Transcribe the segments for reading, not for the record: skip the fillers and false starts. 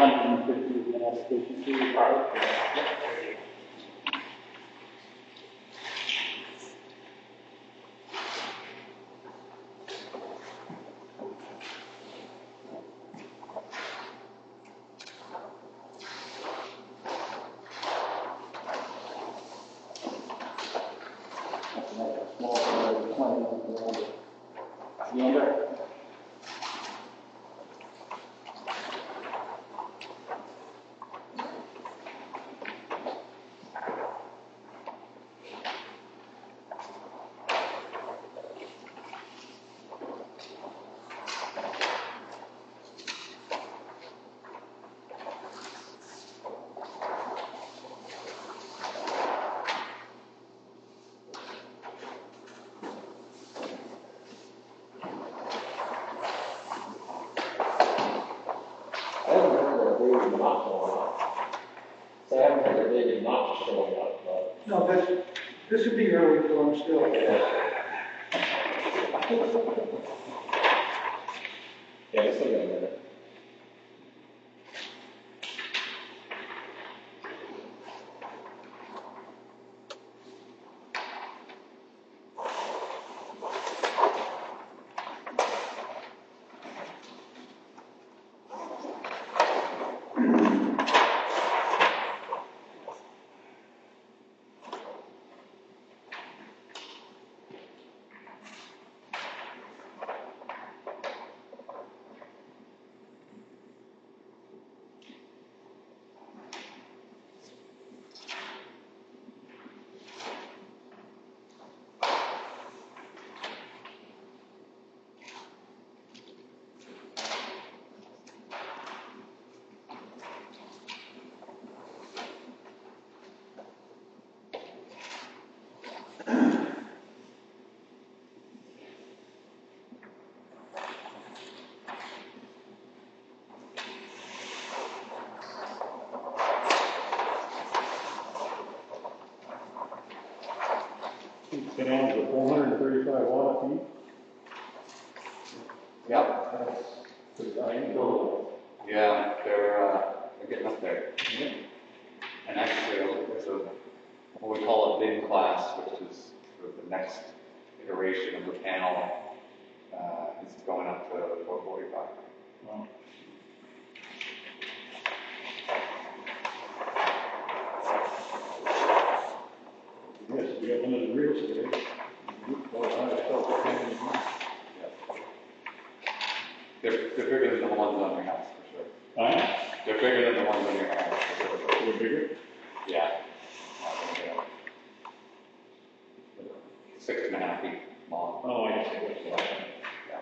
150 is an application fee. No, this would be early for them still. Yeah, it's still got a minute. Fans with 435 watt peak. Yeah. That's pretty high. Yeah, they're getting up there. Yeah. And actually, there's what we call a bin class, which is sort of the next iteration of the panel, is going up to 445. Wow. Yes, we got limited real estate. They're bigger than the ones on your house, for sure. Huh? They're bigger than the ones on your house, for sure. They're bigger? Yeah. 6.5 feet long. Oh, I see what's like. Yeah.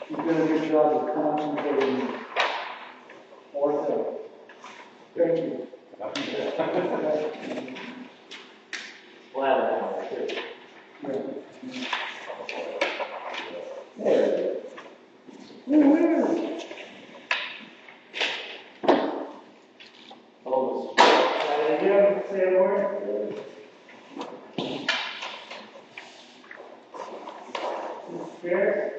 You've done a good job of concentrating ortho. Thank you. Flat too. There. Woo-hoo. Oh, Yeah, say a word. Here.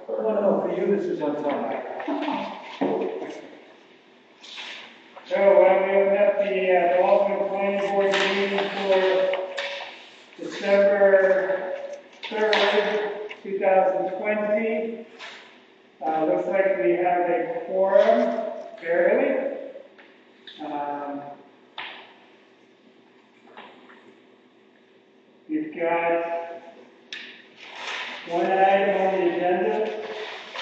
No, for you this is on time. So, we open up the Baldwin Planning Board meeting for December 3rd, 2020. Looks like we have a quorum, barely. We've got one item on the agenda,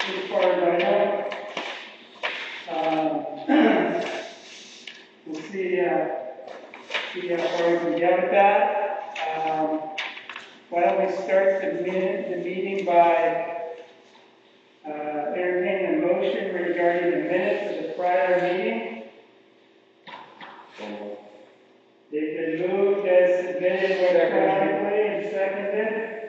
as far as I know. We'll see how far we can get with that. Why don't we start the meeting by entertaining a motion regarding the minutes of the prior meeting. They've been moved as submitted electronically and seconded.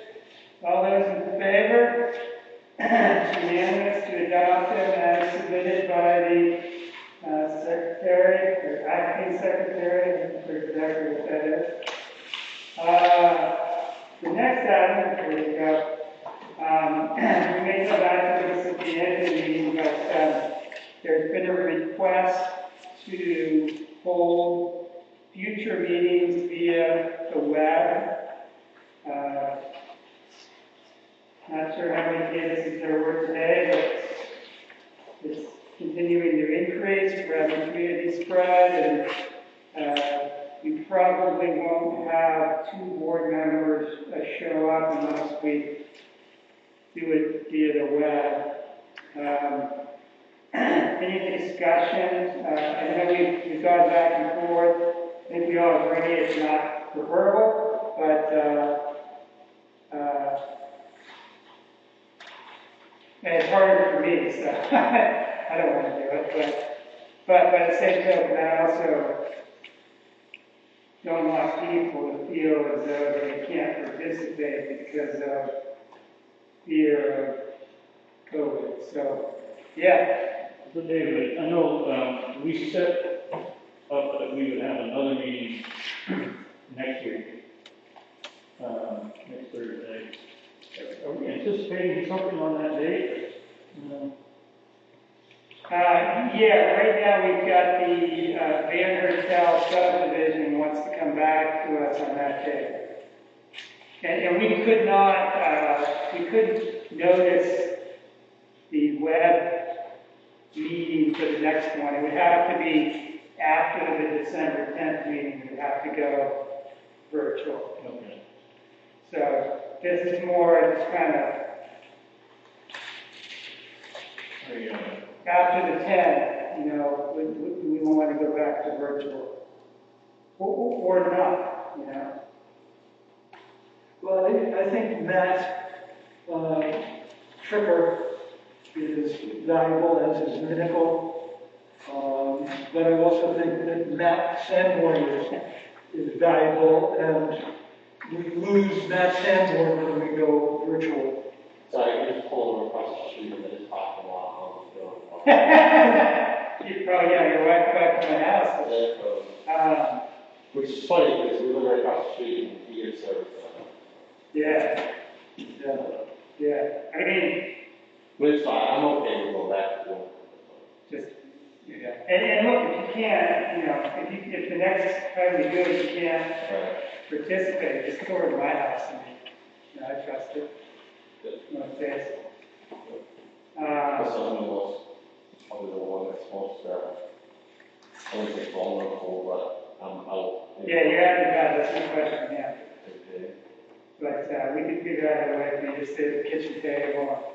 The next item, here we go. We may come back to this at the end of the meeting, but there's been a request to hold future meetings via the web. Not sure how many cases there were today, but it's continuing to increase. We're having community spread, and you probably won't have 2 board members show up unless we do it via the web. Any discussion? I know we've gone back and forth. I think we all agree it's not preferable, but and it's harder for me, so I don't want to do it. But by the same token, I also don't want people to feel as though they can't participate because of fear of COVID. So, yeah. So David, I know we set up that we would have another meeting next week, next Thursday. Are we anticipating something on that date? Yeah, right now we've got the Van Hertel subdivision wants to come back to us on that day. And we could not, we couldn't notice the web meeting for the next one. It would have to be after the December 10th meeting. It would have to go virtual. Okay. So this is more just kind of after the 10th, you know, we want to go back to virtual. Or not, you know. Well, I think Matt Tripper is valuable as is Minical, but I also think that Matt Sanborn is valuable, and we lose Matt Sanborn when we go virtual. Sorry, I just pulled over across the street and I just talked a lot. You probably got your wife back to my house. Which is funny because we live right across the street and he gets service. Yeah. I mean, But it's fine, I'm okay with going back to work. just, yeah. And look, if you can't, you know, if the next time we do it, you can't participate, just come over to my house and, you know, I trust it. No face. My son-in-law's probably the one that's most, I wouldn't say vulnerable, but I'm out. Yeah, you're out of bed, that's no question, yeah. Okay. But we could figure out a way for you to sit at the kitchen table,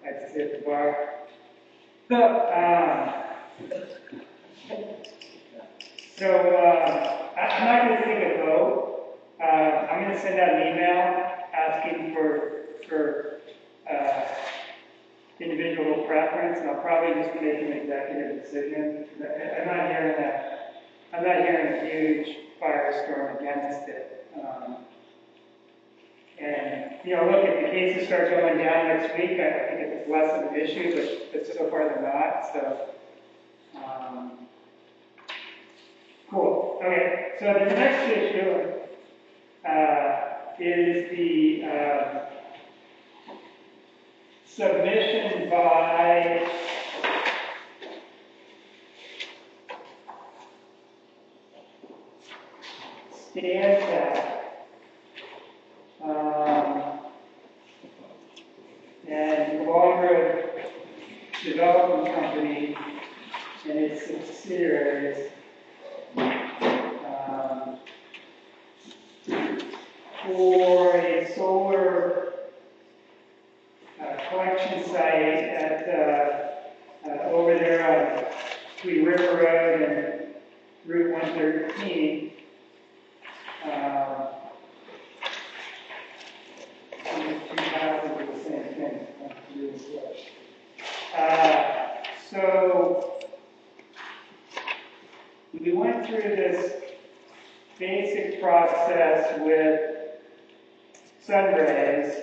I'd sit at the bar. So I'm not going to take a vote. I'm going to send out an email asking for individual preference, and I'll probably just make an executive decision. I'm not hearing a huge firestorm against it. And, you know, look, if the cases start going down next week, I think it's less of an issue, but so far they're not, so. Cool. Okay, so the next issue is the submission by Stantec and Walgrove Development Company and its subsidiaries for a solar collection site at over there on Sweet River Road and Route 113. These two houses are the same thing. So we went through this basic process with Sunrays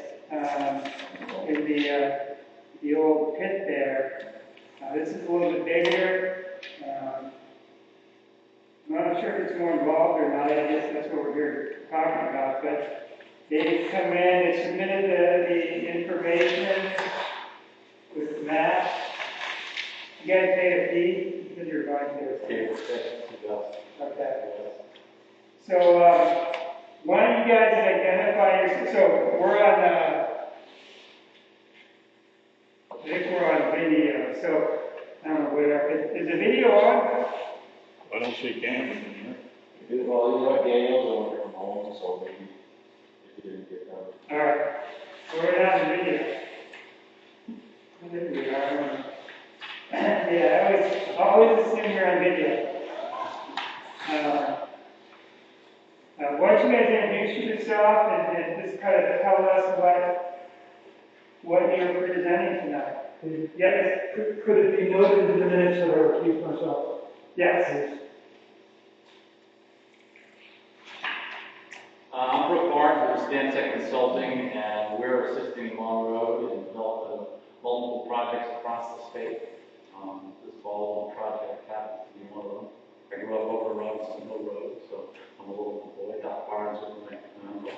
in the old pit there. This is a little bit bigger. I'm not sure if it's more involved or not. I guess that's what we're here talking about. But They've come in, they submitted the information with the map. You guys pay a fee because you're going to. Okay. So, why don't you guys identify your, so we're on, I think we're on video, so, I don't know, where, is the video on? I don't see cameras in there. Well, you know, Daniel's over from home, so maybe if you didn't get that. All right, so we're on video. I think we are. Yeah, I always assume you're on video. Why don't you guys introduce yourself and just kind of tell us what you're presenting tonight? Yes? Could it be noted in the minutes that I recused myself? Yes. I'm Brooke Barnes with Stantec Consulting, and we're assisting Long Road in developing multiple projects across the state. This Baldwin project happens to be one of them. I grew up over Robinson Hill Road, so I'm a local boy. Doc Barnes was my uncle.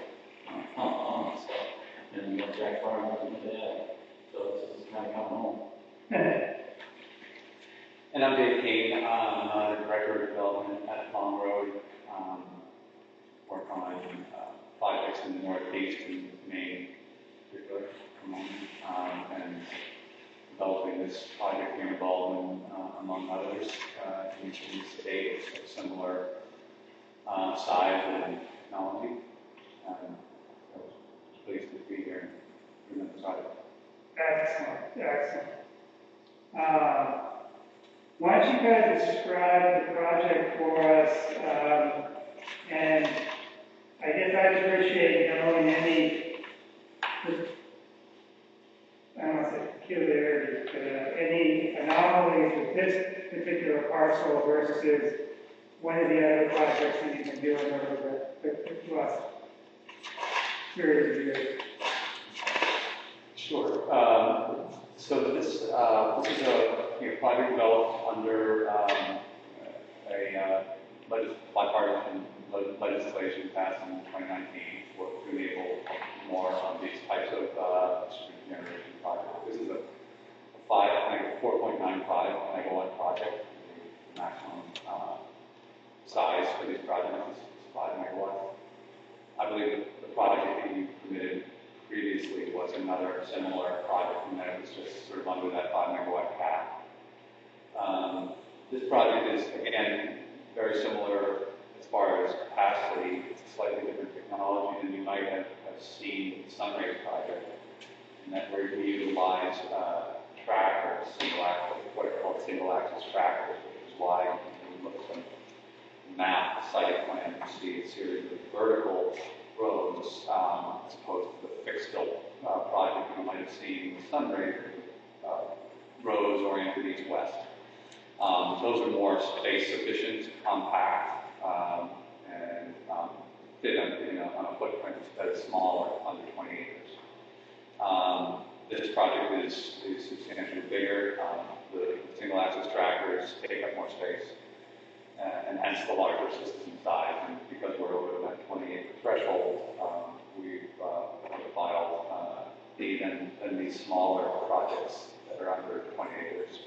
And Jack Barnes was my dad. So this is kind of coming home. And I'm Dave Kane, I'm the Director of Development at Long Road. Work on projects in the Northeast and Maine, particularly, and developing this project here in Baldwin, among others, in the state. It's a similar size and technology. I was pleased to be here and present the project. Excellent, excellent. Why don't you guys describe the project for us? And I guess I'd appreciate knowing any, I don't want to say peculiarities, but any anomalies with this particular parcel versus one of the other projects that you've been doing over the last series of years. Sure. So this is a project developed under a bipartisan legislation passed in 2019 to enable more of these types of distributed generation projects. This is a 4.95 megawatt project. The maximum size for these projects is 5 megawatts. I believe the project that you permitted previously was another similar project, and that was just sort of under that 5 megawatt cap. This project is, again, very similar as far as capacity. It's a slightly different technology than you might have seen with the Sunrays project, in that we utilize trackers, what are called single axis trackers, which is why when you look at the map, the site plan, you see a series of vertical roads as opposed to the fixed built project you might have seen with Sunrays, roads oriented east-west. Those are more space sufficient, compact, and fit on a footprint that is smaller, under 20 acres. This project is substantially bigger. The single axis trackers take up more space, and hence the larger system size. And because we're over that 20 acre threshold, we've filed even in these smaller projects that are under 20 acres.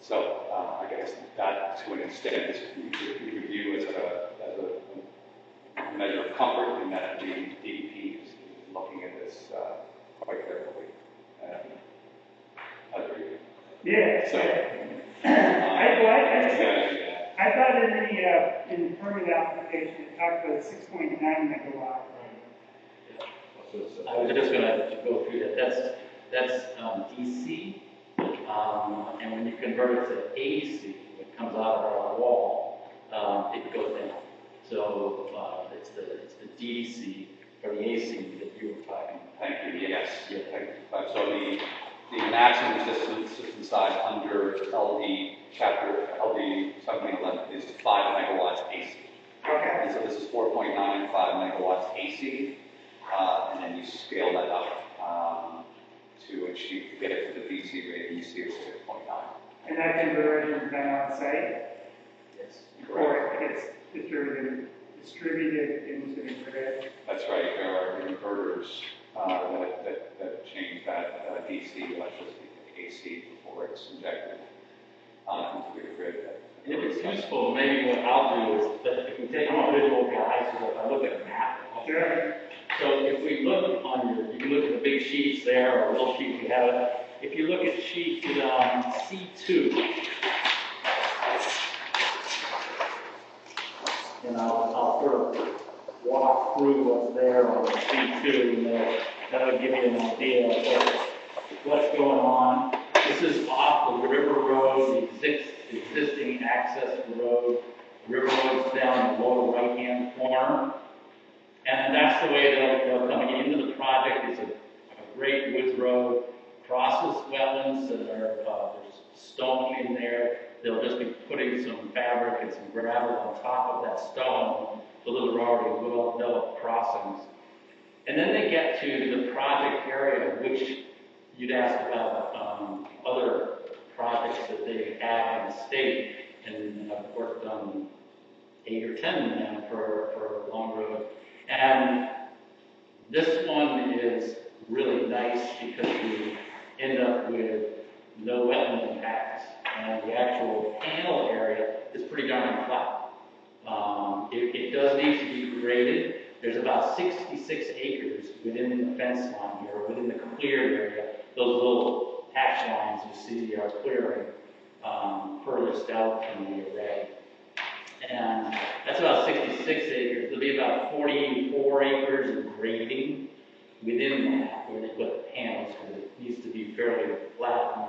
So I guess that, to an extent, you could view as a measure of comfort in that the DEP is looking at this quite carefully. I agree. Yeah. So, I thought in the permit application, it talked about 6.9 megawatt. I was just going to go through that. That's DC, and when you convert it to AC, it comes out of our wall, it goes down. So it's the DC or the AC that you were talking about. Thank you. Yes. Yeah. So the maximum system size under LD chapter LD 1711 is 5 megawatts AC. Okay. And so this is 4.95 megawatts AC, and then you scale that up to achieve to get it to the DC rating. You see it's 6.9. And that conversion is done on site, Yes. or it gets distributed into the grid. That's right. There inverters that change that DC electricity to AC before it's injected into the grid. If it's useful, maybe what I'll do is that if we take, I'm a visual guy, so if I look at a map. Sure. So if we look on your, you can look at the big sheets there, or little sheets we have. If you look at sheet C2, and I'll sort of walk through what's there on C2, and that'll give you an idea of what's going on. This is off the River Road, the existing access road. The River Road's down in the lower right-hand corner. And that's the way they'll come into the project. It's a great woods road, crosses wetlands, and there's stone in there. They'll just be putting some fabric and some gravel on top of that stone, so those are already well-developed crossings. And then they get to the project area, which you'd ask about other projects that they have in the state, and I've worked on 8 or 10 of them for Long Road. And this one is really nice because we end up with no wetland impacts, and the actual panel area is pretty darn flat. It does need to be graded. There's about 66 acres within the fence line here, within the cleared area. Those little hatch lines you see are clearing furthest out from the array. And that's about 66 acres. There'll be about 44 acres of grading within that, where they put the panels, because it needs to be fairly flat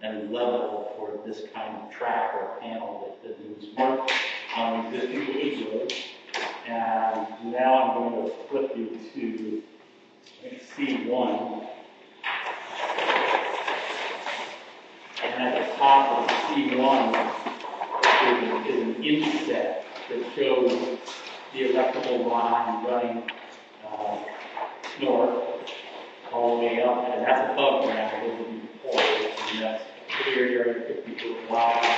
and level for this kind of track or panel that moves work on existing woods road. And now I'm going to flip you to C1. And at the top of C1 is an inset that shows the electrical line running north all the way up, and that's above ground. It will be poured, and that's a clear area 50 foot wide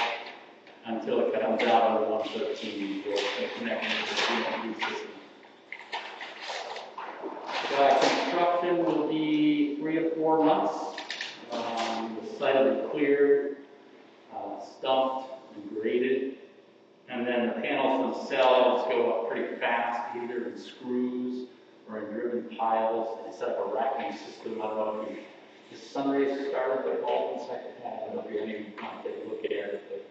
until it comes out on 113 for connecting to the CMP system. Construction will be 3 or 4 months. The site will be cleared, stumped, and graded. And then the panels themselves go up pretty fast, either in screws or in driven piles. They set up a racking system. I don't know if the sun rays started the ball in second half. I don't know if you haven't even take a look at it, but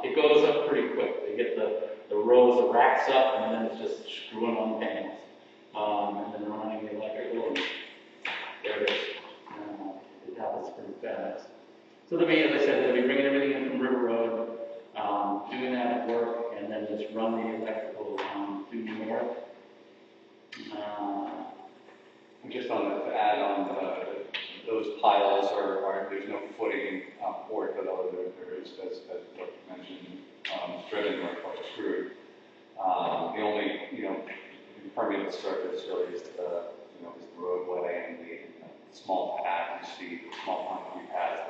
it goes up pretty quick. They get the rows of racks up, and then it's just screwing on the panels. And then running the electrical, and there it is. It happens pretty fast. So they'll be, as I said, they'll be bringing everything in from River Road, doing that work, and then just run the electrical due north. Just to add on, those piles are there's no footing poured below. There is, as you mentioned, driven or screwed. The only impermeable surface really is the roadway and the small pad. You see the small concrete pads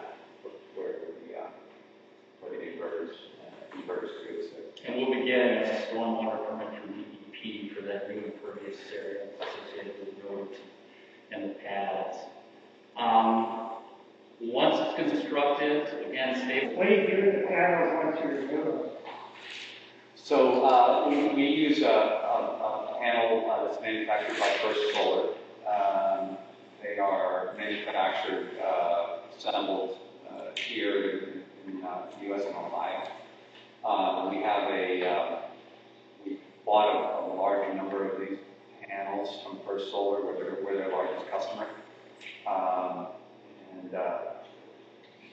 where the inverters do. And we'll be getting a stormwater permit from DEP for that new impervious area associated with the roads and the pads. Once it's constructed, again, stable. What do you do with the panels once you remove them? So we use a panel that's manufactured by First Solar. They are manufactured, assembled here in the U.S. and Ohio. We bought a large number of these panels from First Solar, we're their largest customer.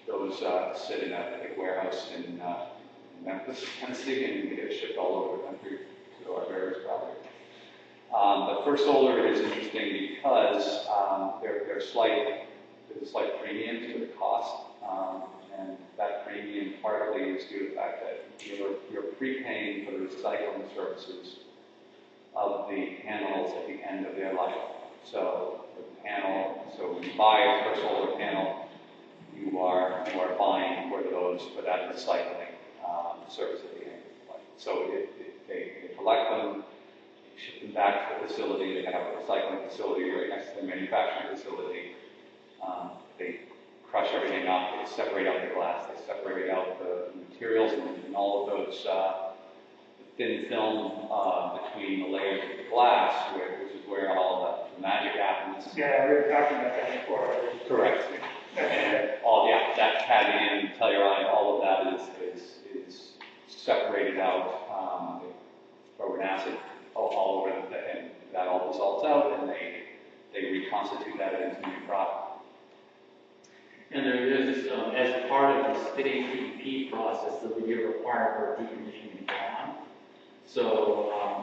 Those sit in a big warehouse in Memphis, Tennessee, and get shipped all over the country to our various projects. But First Solar is interesting because there's a slight premium to the cost, and that premium partly is due to the fact that you're prepaying for the recycling services of the panels at the end of their life. So when you buy a First Solar panel, you are buying for that recycling service at the end of life. So they collect them, ship them back to the facility. They have a recycling facility right next to their manufacturing facility. They crush everything up, they separate out the glass, they separate out the materials and all of those thin film between the layers of the glass, which is where all the magic happens. Yeah, we were talking about that before. Correct. And that cadmium, telluride, all of that is separated out. They throw an acid all over it, and that all dissolves out, and they reconstitute that into new product. And there is, as part of the state DEP process, that we require for a decommissioning bond. So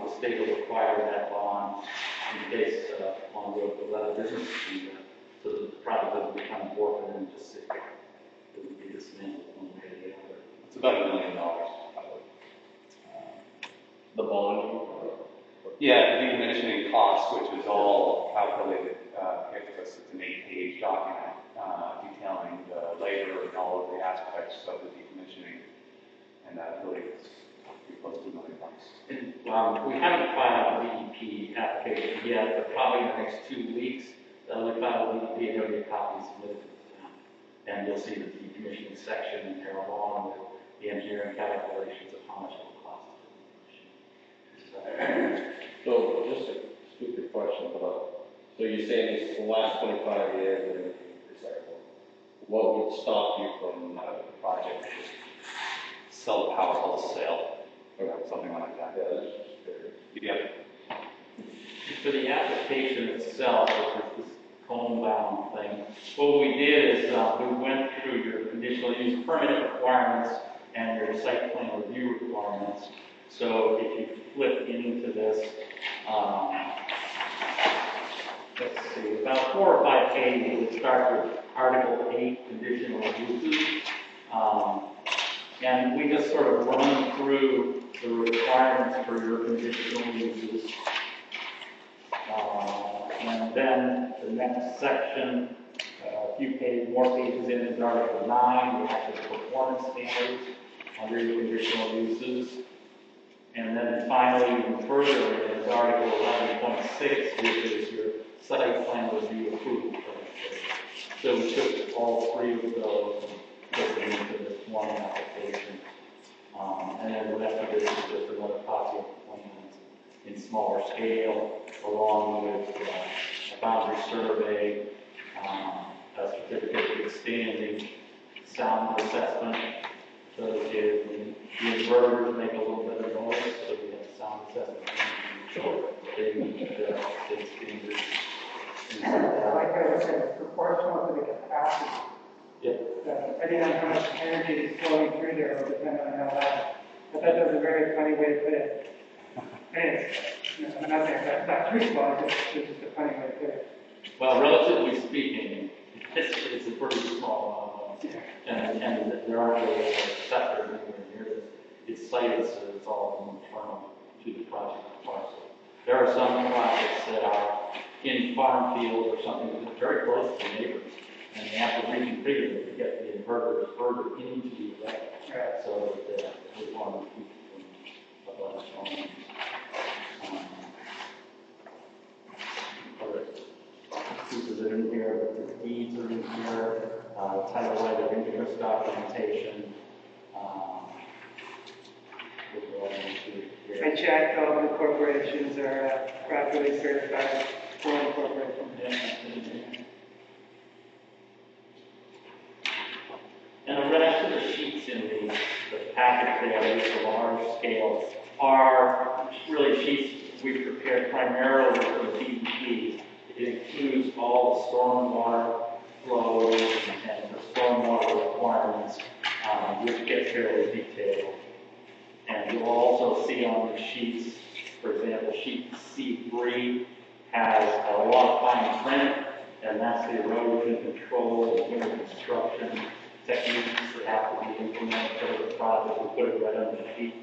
the state will require that bond in case on the letter of business, so that the product doesn't become forfeit and just sit there. It would be dismantled one way or the other. It's about $1 million, probably. The bond? Yeah, the decommissioning cost, which is all calculated, it's an 8-page document detailing the labor and all of the aspects of the decommissioning, and that really is close to $1 million. And we haven't filed a DEP application yet, but probably in the next 2 weeks, we file a DEP and there'll be a copy submitted to the town. And you'll see the decommissioning section in there along with the engineering calculations of how much it will cost to decommission. So, just a stupid question, but, so you're saying it's the last 25 years and recycling. What would stop you from having a project? Sell the power wholesale, Okay. or something like that. Yeah, that's just fair. Yep. For the application itself, which is this cone-bound thing, what we did is we went through your conditional use permit requirements and your site plan review requirements. So if you flip into this, let's see, about 4 or 5 pages, it starts with Article 8, conditional uses. And we just sort of run through the requirements for your conditional uses. And then the next section, a few more pages in, is Article 9, the actual performance standards under your conditional uses. And then finally, even further, is Article 11.6, which is your site plan review approval process. So we took all 3 of those and put them into this one application. And then the rest of this is just another copy of the plans in smaller scale, along with a boundary survey, a certificate of standing, sound assessment. So if the inverters make a little bit of noise, so we have a sound assessment. They meet the state standards. I like how you said proportional to the capacity. Yeah. Depending on how much energy is flowing through there, will depend on how loud. I thought that was a very funny way to put it. Anyways, I'm not saying that's too small, it's just a funny way to put it. Well, relatively speaking, it's a pretty small amount. And there aren't really sectors anywhere near this. It's sited, so it's all internal to the project parcel. There are some projects that are in farm fields or something that are very close to neighbors, and they have to reconfigure them to get the inverters further into the array, Right. so that we want to keep them above the home. Other pieces are in here, the deeds are in here, title right of interest documentation. I checked, all the corporations are properly certified for incorporation. And the rest of the sheets in the package there, which are large scale, are really sheets we prepared primarily for the DEP. It includes all the stormwater flows and the stormwater requirements, which get fairly detailed. And you'll also see on the sheets, for example, sheet C3 has a lot of fine print, and that's the erosion control and construction techniques that have to be implemented for the project. We put it right on the sheet.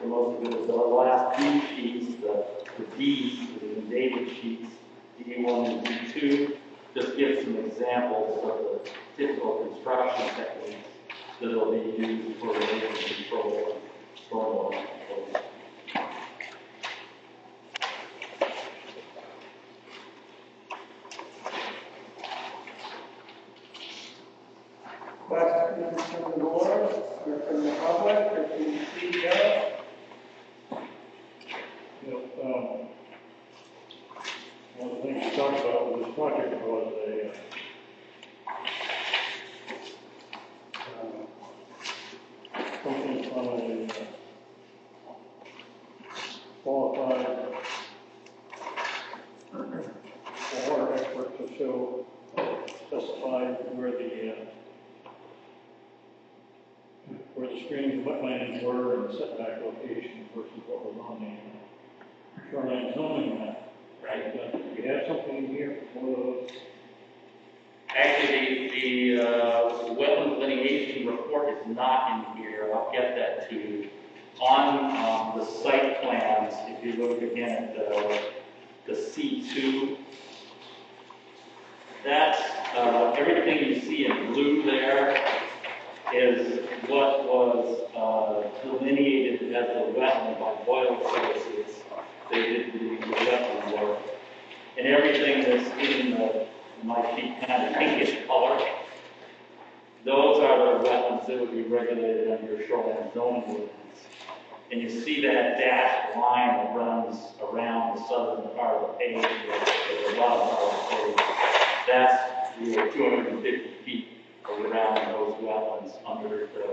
The most of the last few sheets, the D's, the David sheets, D1 and D2, just give some examples of the typical construction techniques that will be used for erosion control, stormwater control. Questions from the board, or from the public, or from the CEO? You know, one of the things we talked about with this project was something on a qualified water expert to show, specify where the streams and wetlands were and the setback locations versus what was on the shoreline zoning map. Right. Do we have something in here for those? Actually, the wetland litigation report is not in here. I'll get that to you. On the site plans, if you look again at the C2, that's everything you see in blue there is what was delineated as the wetland by Boyle Services. They did the wetland work. And everything that's in my sheet kind of pinkish color, those are the wetlands that would be regulated under your shoreline zoning ordinance. And you see that dashed line that runs around the southern part of the page, or the bottom part of the page. That's your 250 feet around those wetlands under the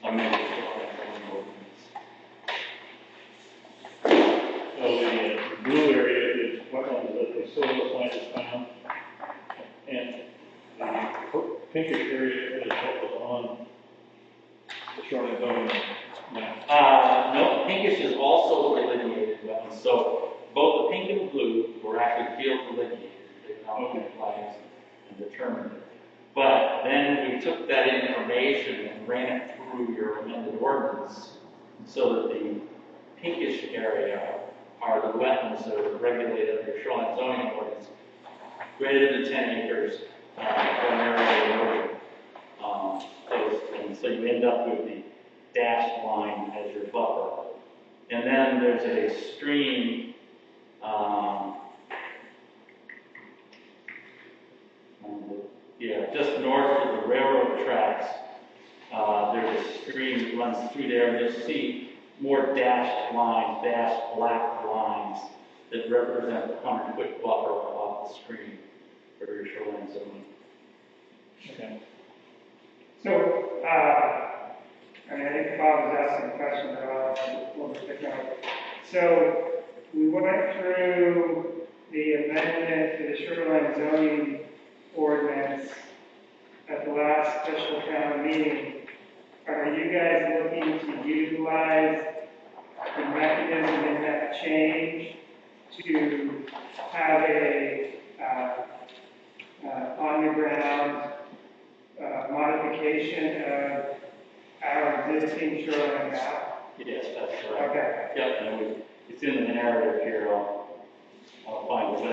amended shoreline zoning ordinance. So the blue area is wetlands that the soil science has found, and the pinkish area is what was on the shoreline zoning map. No, pinkish is also delineated wetlands. So both the pink and blue were actually field delineated. They found flags and determined it. But then we took that information and ran it through your amended ordinance so that the pinkish area are the wetlands that are regulated under shoreline zoning ordinance, greater than 10 acres for an area erosion. And so you end up with the dashed line as your buffer. And then there's a stream just north of the railroad tracks. There's a stream that runs through there, and you'll see more dashed lines, dashed black lines that represent the 100-foot buffer off the stream for your shoreline zoning. Okay. So, I think Bob was asking a question about what was picking up. So, we went through the amendment to the shoreline zoning ordinance at the last special town meeting. Are you guys looking to utilize the mechanism in that change to have a on-the-ground modification of our existing shoreline map? Yes, that's right. Okay. Yep, and it's in the narrative here. I'll find it, but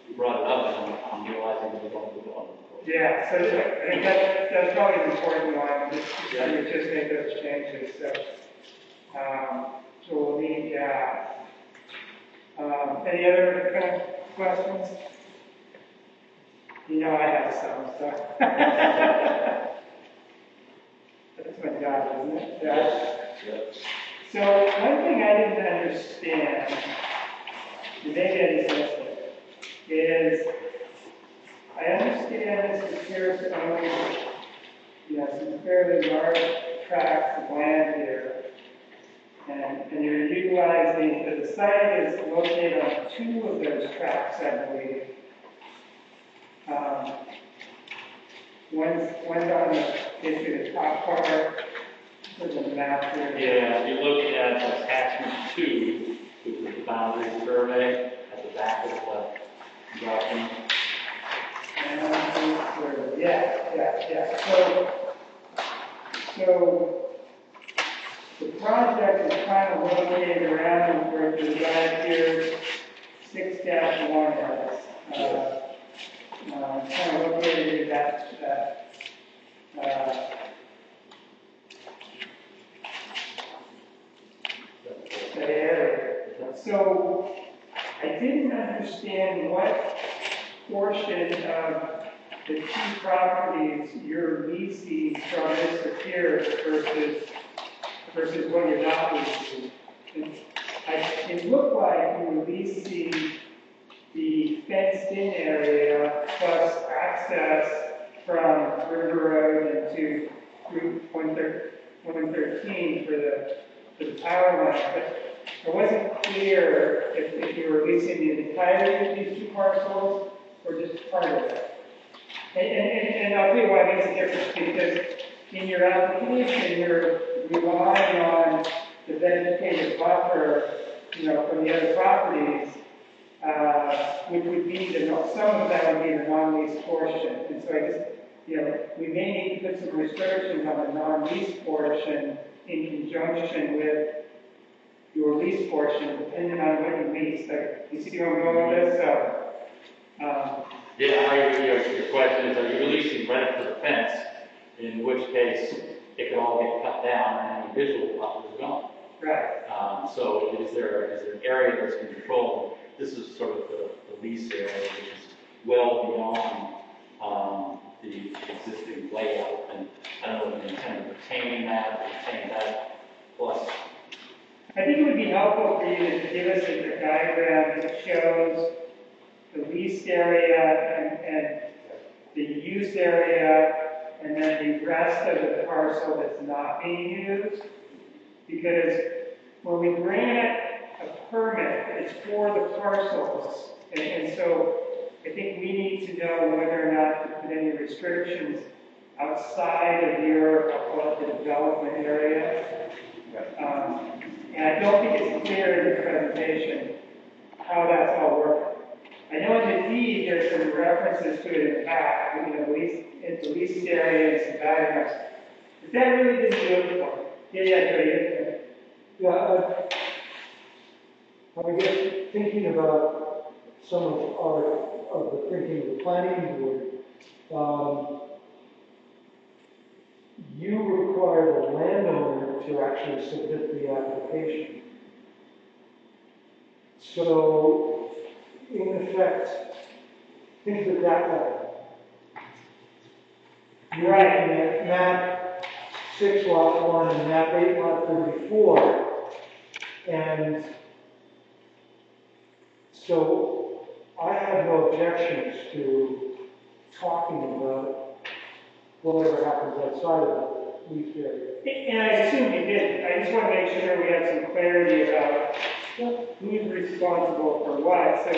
you brought it up, and I'm realizing that we don't do it on the course. Yeah, so I think that's probably an important one, just make those changes. So we'll need that. Any other kind of questions? You know I have some, so. That's my job, isn't it? Yeah. So one thing I didn't understand, and maybe I just missed it, is I understand this appears to own, some fairly large tracts of land here, and you're utilizing, the site is located on 2 of those tracts, I believe. One's on basically the top part of the map here. Yeah, if you look at attachment 2, which is the boundary survey at the back of the document. Yeah. So the project is kind of located around where the guy here 6-1 is. kind of located in that area. So I didn't understand what portion of the two properties you're leasing from Mr. Pierce versus what you're not leasing. It looked like you were leasing the fenced-in area plus access from River Road into Route 113 for the power line. But it wasn't clear if you were leasing the entirety of these two parcels or just part of it. And I'll tell you why it makes a difference, because in your application, you're relying on the vegetative buffer, from the other properties, which would be some of that would be the non-lease portion. And so I just, we may need to put some restrictions on the non-lease portion in conjunction with your lease portion, depending on what you lease. Like, you see where I'm going with this? Your question is, are you releasing right up to the fence, in which case it can all get cut down and the visual buffer is gone. Right. So is there an area that's controlled? This is sort of the lease area, which is well beyond the existing layout. And I don't know if you intend to retain that, plus. I think it would be helpful for you to give us a diagram that shows the leased area and the used area, and then the rest of the parcel that's not being used. Because when we grant a permit, it's for the parcels. And so I think we need to know whether or not to put any restrictions outside of your, I'll call it the development area. And I don't think it's clear in the presentation how that's all working. I know in the deed there's some references to it in the back, the leased area and some diagrams. But that really didn't do it for me. Yeah, I guess thinking about some of the thinking of the planning board, you require the landowner to actually submit the application. So, in effect, think of it that way. You're looking at map 6 lot 1 and map 8 lot 34. And so I have no objections to talking about whatever happens outside of the lease area. And I assume you did. I just want to make sure we have some clarity about who's responsible for what. So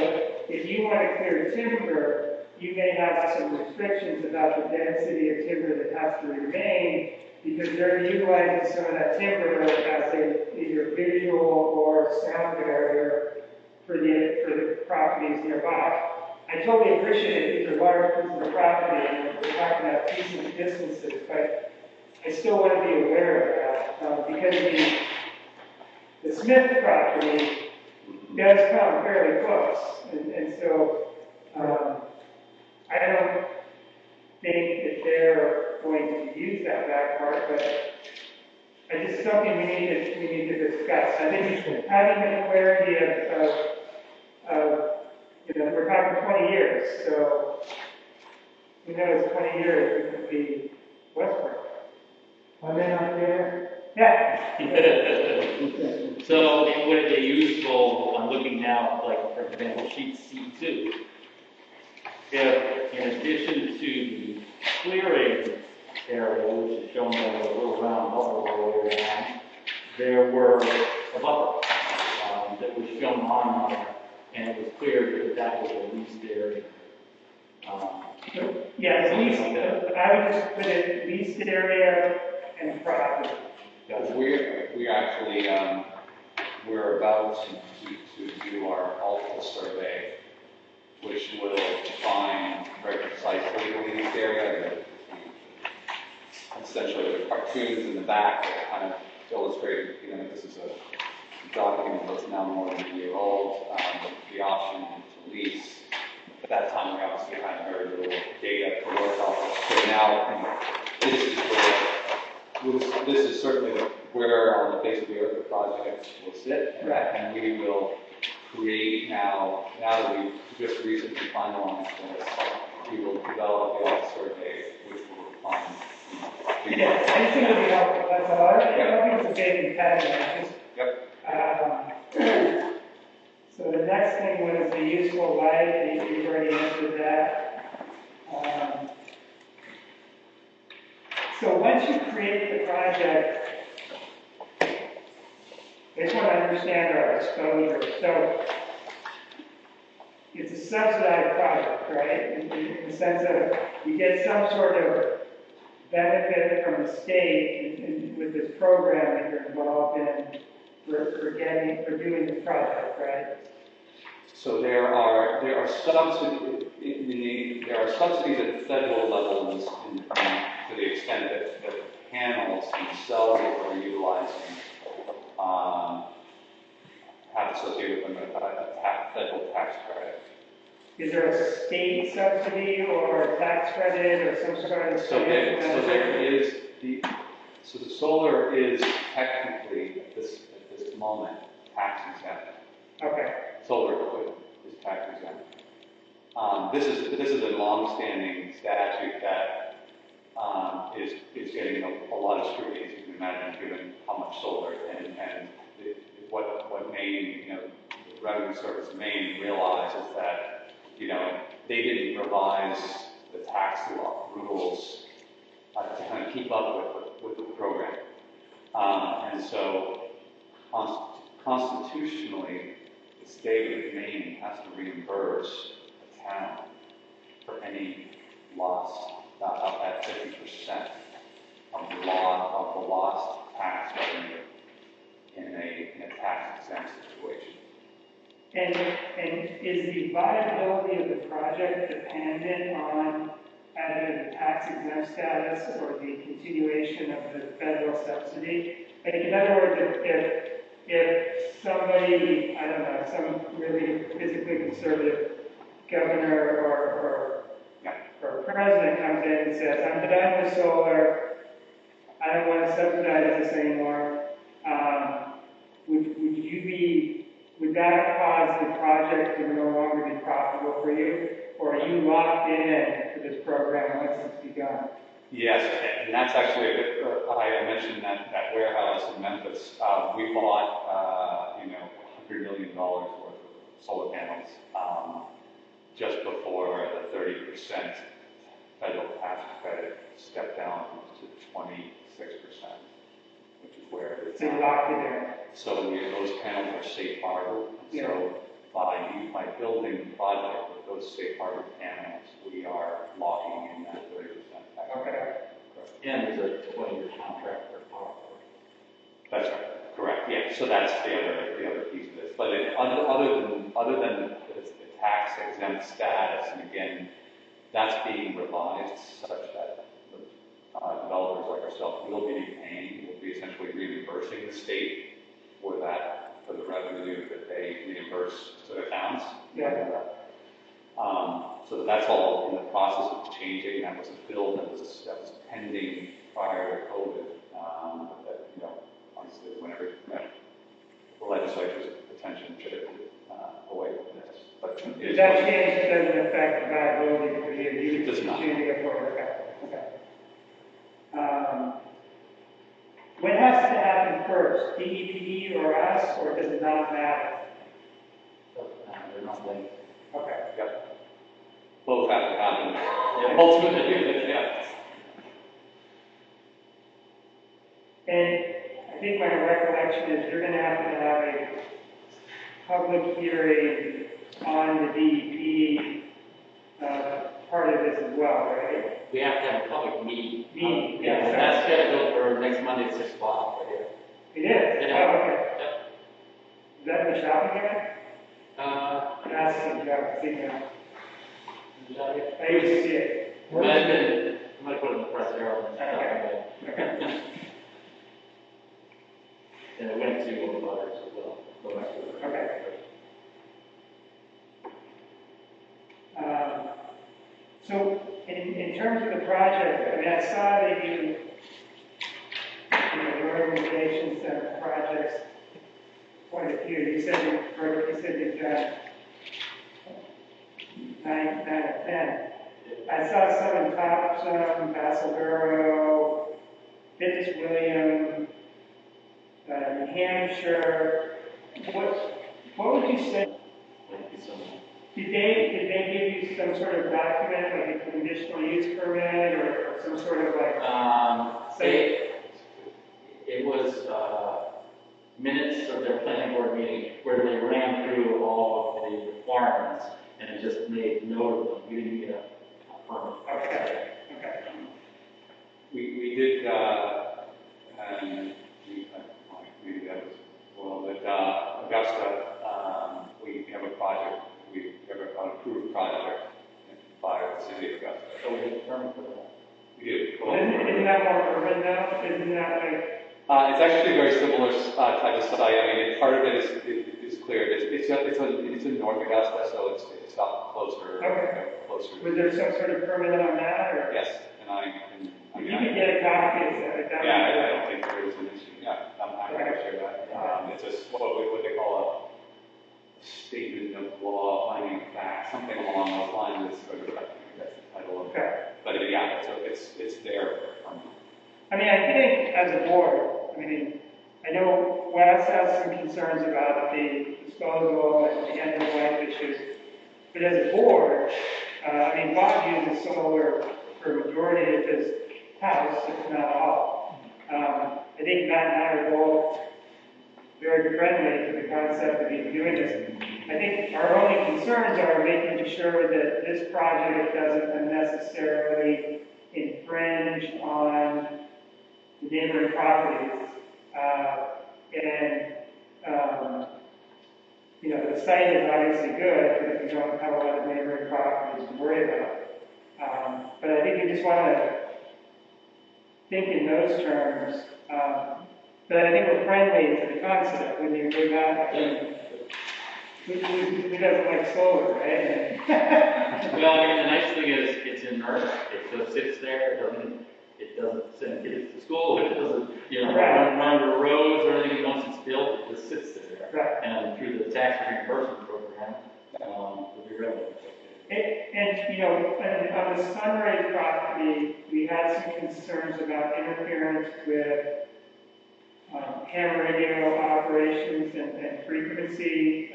if you want to clear timber, you may have some restrictions about the density of timber that has to remain, because they're utilizing some of that timber as either visual or sound barrier for the properties nearby. I totally appreciate it. These are large pieces of property, and we're talking about decent distances, but I still want to be aware of that, because the Smith property does come fairly close, and so I don't think that they're going to use that back part, but it's just something we need to discuss. I think having the clarity of we're talking 20 years, so who knows, 20 years it could be Westbrook. I may not care. Yeah. So would it be useful, I'm looking now, like, for example, sheet C2, if in addition to the clearing area, which is shown by the little round bubble all the way around, there were a buffer that was shown on there, and it was clear that was a leased area. Yeah, at least, I would just put it leased area and property. We actually, we're about to do our ultimate survey, which will define very precisely the leased area. Essentially, the cartoons in the back that kind of illustrate, this is a document that's now more than a year old, the option to lease At that time, we obviously had very little data to work off of. So now, this is where, this is certainly where on the face of the earth the project will sit. Right. And we will create now that we've just recently finalized this, we will develop the office survey, which will define, Yeah, I just think it'll be helpful, that's all. I Yeah. don't think it's a big impediment, just, Yep. so the next thing was the useful life, you've already answered that. So once you create the project, I just want to understand our exposure. So it's a subsidized project, right? In the sense of you get some sort of benefit from the state with this program that you're involved in for doing the project, right? So there are subsidies at the federal level to the extent that the panels themselves that we're utilizing have associated with them a federal tax credit. Is there a state subsidy or a tax credit or some sort of? So the solar is technically at this moment tax exempt. Okay. Solar equipment is tax exempt. This is a long-standing statute that is getting a lot of scrutiny, as you can imagine, given how much solar and what Maine, the Revenue Service of Maine realizes that, they didn't revise the tax law rules to kind of keep up with the program. And so constitutionally, the state of Maine has to reimburse the town for any loss up at 50% of the lost tax revenue in a tax exempt situation. And is the viability of the project dependent on either the tax exempt status or the continuation of the federal subsidy? Like, in other words, if somebody, I don't know, some really physically conservative governor or president comes in and says, I'm done with solar, I don't want to subsidize this anymore, would that cause the project to no longer be profitable for you? Or are you locked in to this program once it's begun? Yes, and that's actually I mentioned that warehouse in Memphis. We bought, $100 million worth of solar panels just before the 30% federal tax credit stepped down to 26%, which is where it's So you locked it in. So those panels are safe harbor. Yeah. So by building the project with those safe harbor panels, we are locking in that 30% tax. Okay. And there's a 20-year contract for power. That's right. Correct. Yeah. So that's the other piece of this. But other than the tax exempt status, and again, that's being revised such that developers like ourselves will be paying, will be essentially reimbursing the state for the revenue that they reimburse to the towns. Yeah. So that's all in the process of changing. That was a bill that was pending prior to COVID. Obviously, whenever the legislature's attention shifted away from this. But If that change doesn't affect the viability for you, It does not. continue to go forward. Okay. What has to happen first, DEP or us, or does it not matter? They're not linked. Okay. Yep. Both have to happen. Yeah, ultimately, yeah. And I think my recollection is you're going to have a public hearing on the DEP part of this as well, right? We have to have a public meeting. Meeting, Yeah, yeah. that's scheduled for next Monday at 6 o'clock right here. It is? Yeah. Oh, okay. Yep. Is that in the shopping area? That's the job, I used to see it. I'm gonna put it in the press herald. Okay. Okay. And it went to all the butters as well. Go back to it. Okay. So in terms of the project, I mean, I saw that your organization sent projects quite a few. You said you've got nine or 10. I saw some in Thompson, Basselsboro, Fitzwilliam, New Hampshire. What would you say? Thank you so much. Did they give you some sort of document, like a conditional use permit or some sort of like? It was minutes of their planning board meeting where they ran through all of the requirements and it just made note of them. We didn't get a permit. Okay. We did, maybe that was, well, but Augusta, we have a project, we have an approved project by the city of Augusta. So we have a permit for that. We do. Isn't that more urban now? Isn't that like? It's actually a very similar type of site. I mean, part of it is clear. It's in North Augusta, so it's up closer. Okay. Closer. Was there some sort of permit on that or? Yes, and I If you could get a copy of that. Yeah, I don't think there is an issue. Yeah, I'm happy to share that. It's just what they call a statement of law, finding of fact, something along those lines. Is sort of, I think that's the title of it. Okay. But yeah, it's there. I mean, I think as a board, I mean, I know Wes has some concerns about the disposal and the end of life issues, but as a board, I mean, Bob uses solar for a majority of his house, if not all. I think Matt and I are both very friendly to the concept of even doing this. I think our only concerns are making sure that this project doesn't unnecessarily infringe on the neighboring properties. You know, the site is obviously good because we don't have a lot of neighboring properties to worry about. But I think you just want to think in those terms. But I think we're friendly to the concept when you do that. Who doesn't like solar, right? Well, I mean, the nice thing is it's inert. It just sits there. It doesn't send kids to school. It doesn't, run under roads or anything. Once it's built, it just sits there. Right. And through the tax reimbursement program, it'll be relevant. And on the Sunrise property, we had some concerns about interference with ham radio operations and frequency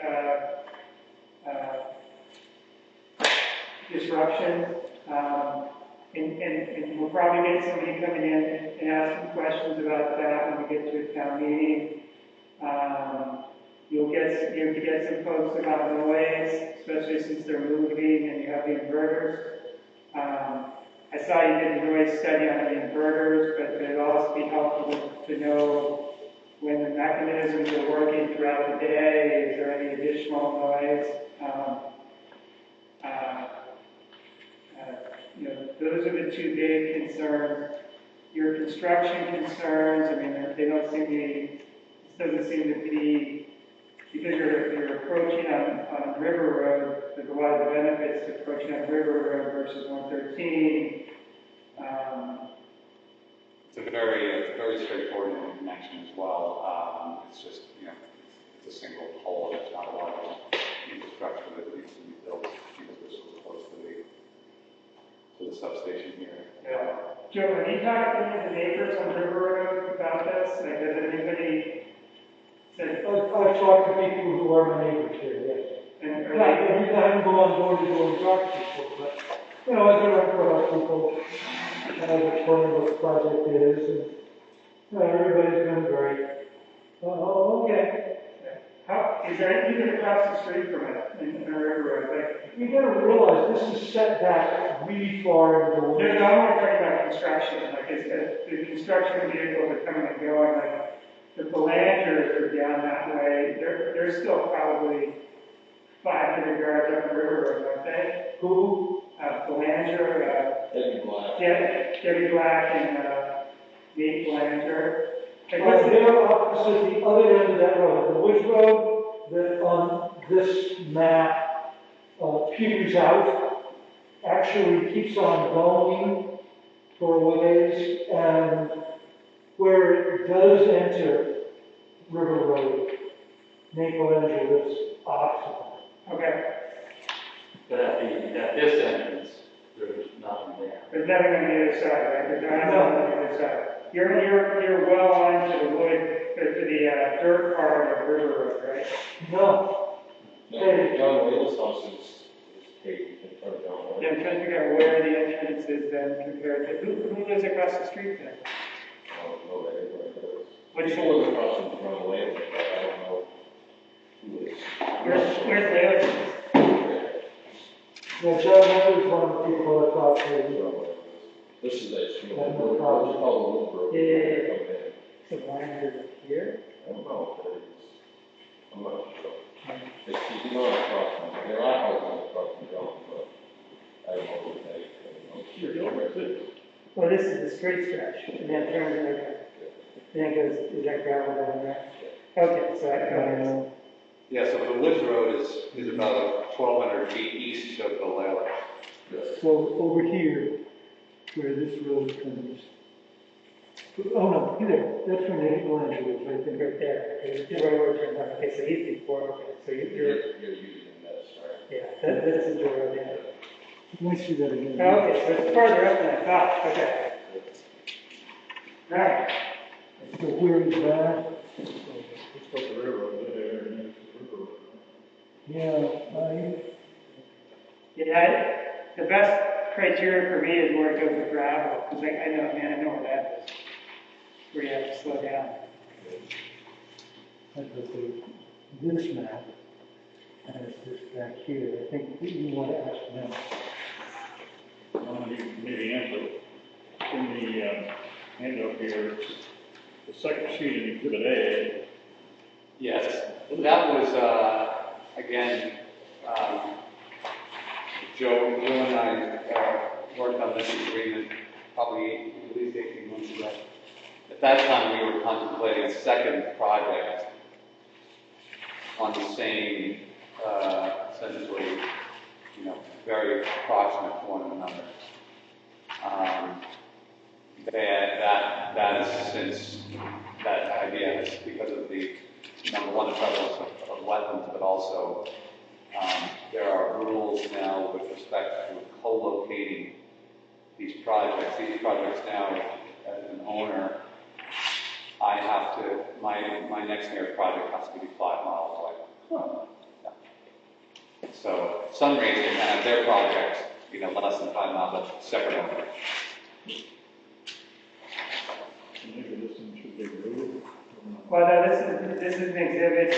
disruption. And we'll probably get somebody coming in and ask some questions about that when we get to a town meeting. You'll get some folks about noise, especially since they're moving and you have the inverters. I saw you did a noise study on the inverters, but it'd also be helpful to know when the mechanisms are working throughout the day. Is there any additional noise? Those are the two big concerns. Your construction concerns, I mean, they don't seem to be, this doesn't seem to be, because you're approaching on River Road, there's a lot of benefits to approaching on River Road versus 113. It's a very straightforward connection as well. It's just, it's a single pole. There's not a lot of infrastructure that needs to be built because we're so close to the substation here. Yeah. Joe, have you talked to any of the neighbors on River Road about this? Like, has anybody said? I've talked to people who are my neighbors here, yes. And are Not they, every time go on door to door and talk to people, but, as I run across people, and I explain what the project is, and, everybody's been great. Okay. how, is there anything across the street from it in River Road? Like, You gotta realize this is set back really far into the no, woods. I'm not talking about construction. Like, is the construction vehicles are coming and going. Like, the Belangers are down that way. They're still probably 500 yards up the river road, aren't they? Who? Belanger, That'd be black. Debbie Black and Nate Belanger. Like, what's the, They're opposite the other end of that road. The Woods Road that on this map peters out, actually keeps on going for a ways, and where it does enter River Road, Michelangelo is optional. Okay, But at this entrance, there's nothing there. there's nothing on the other side, right? There's nothing on the other side. You're well onto the wood, to the dirt part of River Road, right? No, No, John Wayne's house is paved in front of John Wayne. Yeah, I'm trying to figure out where the entrance is then compared to, who lives across the street then? I don't know that anybody does. Which People live across from John Wayne, but I don't know who is. Where's Leo's? yeah, John Wayne is one of the people that thought they This is a street, Yeah, it's no problem. called the Wood Road. Yeah. So why here? I don't know, but it's, I'm not sure. It's not across from, there are houses across from John, but I don't know what they. Well, this is the straight stretch, and then turns like, and then goes, is that gravel down there? Okay, so I, Yeah, so the Woods Road is about 1,200 feet east of the Lake. So over here, where this road comes, oh no, there, that's from the Michelangelo, right there. right there, okay, the road turns out, okay, so he's before, okay, so you're, You're using this, right? yeah, this is the road, yeah. Let me see that again. Okay, so it's further up than I thought, okay. All right, So where is that? It's got the railroad there, and then it's the river. Yeah, yeah, the best criteria for me is where it goes with gravel, because I know, man, I know where that is. Where you have to slow down. I got this map, and it's this back here. I think you want to ask them. You can maybe answer, in the handout here, the second sheet in Exhibit A, Yes, that was, again, Joe and I worked on this agreement probably at least 18 months ago. At that time, we were contemplating a second project on the same, essentially, very approximate to one another. That is since that idea is because of the number one, the prevalence of wetlands, but also there are rules now with respect to co-locating these projects. These projects now, as an owner, I have to, my next nearest project has to be 5 miles away. Yeah. So Sunrays can have their projects, less than 5 miles, but separate owners. maybe this one should be removed. Well, no, this is an exhibit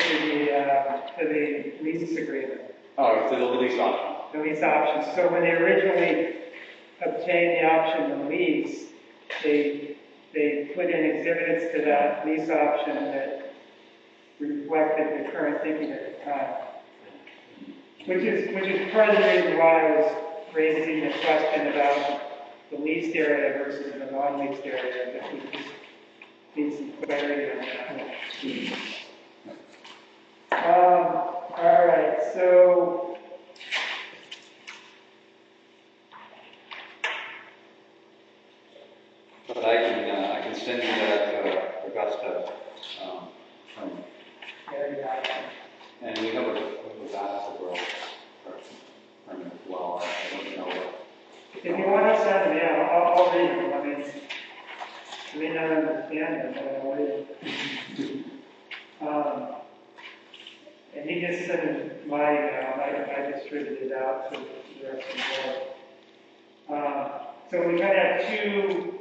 to the lease agreement, Oh, to the lease option. the lease option. So when they originally obtained the option to lease, they put in exhibits to that lease option that reflected the current thinking at the time. Which is part of the reason why I was raising the question about the leased area versus the non-leased area, that we just need some clarity on that. All right, so But I can send you that Augusta, from, and we have a vast world permit as well. I don't know what. if you want to send them, yeah, I'll read them. I may not understand them, but I'll read them. And he just sent my email, I distributed it out to the rest of the board. So we kind of have two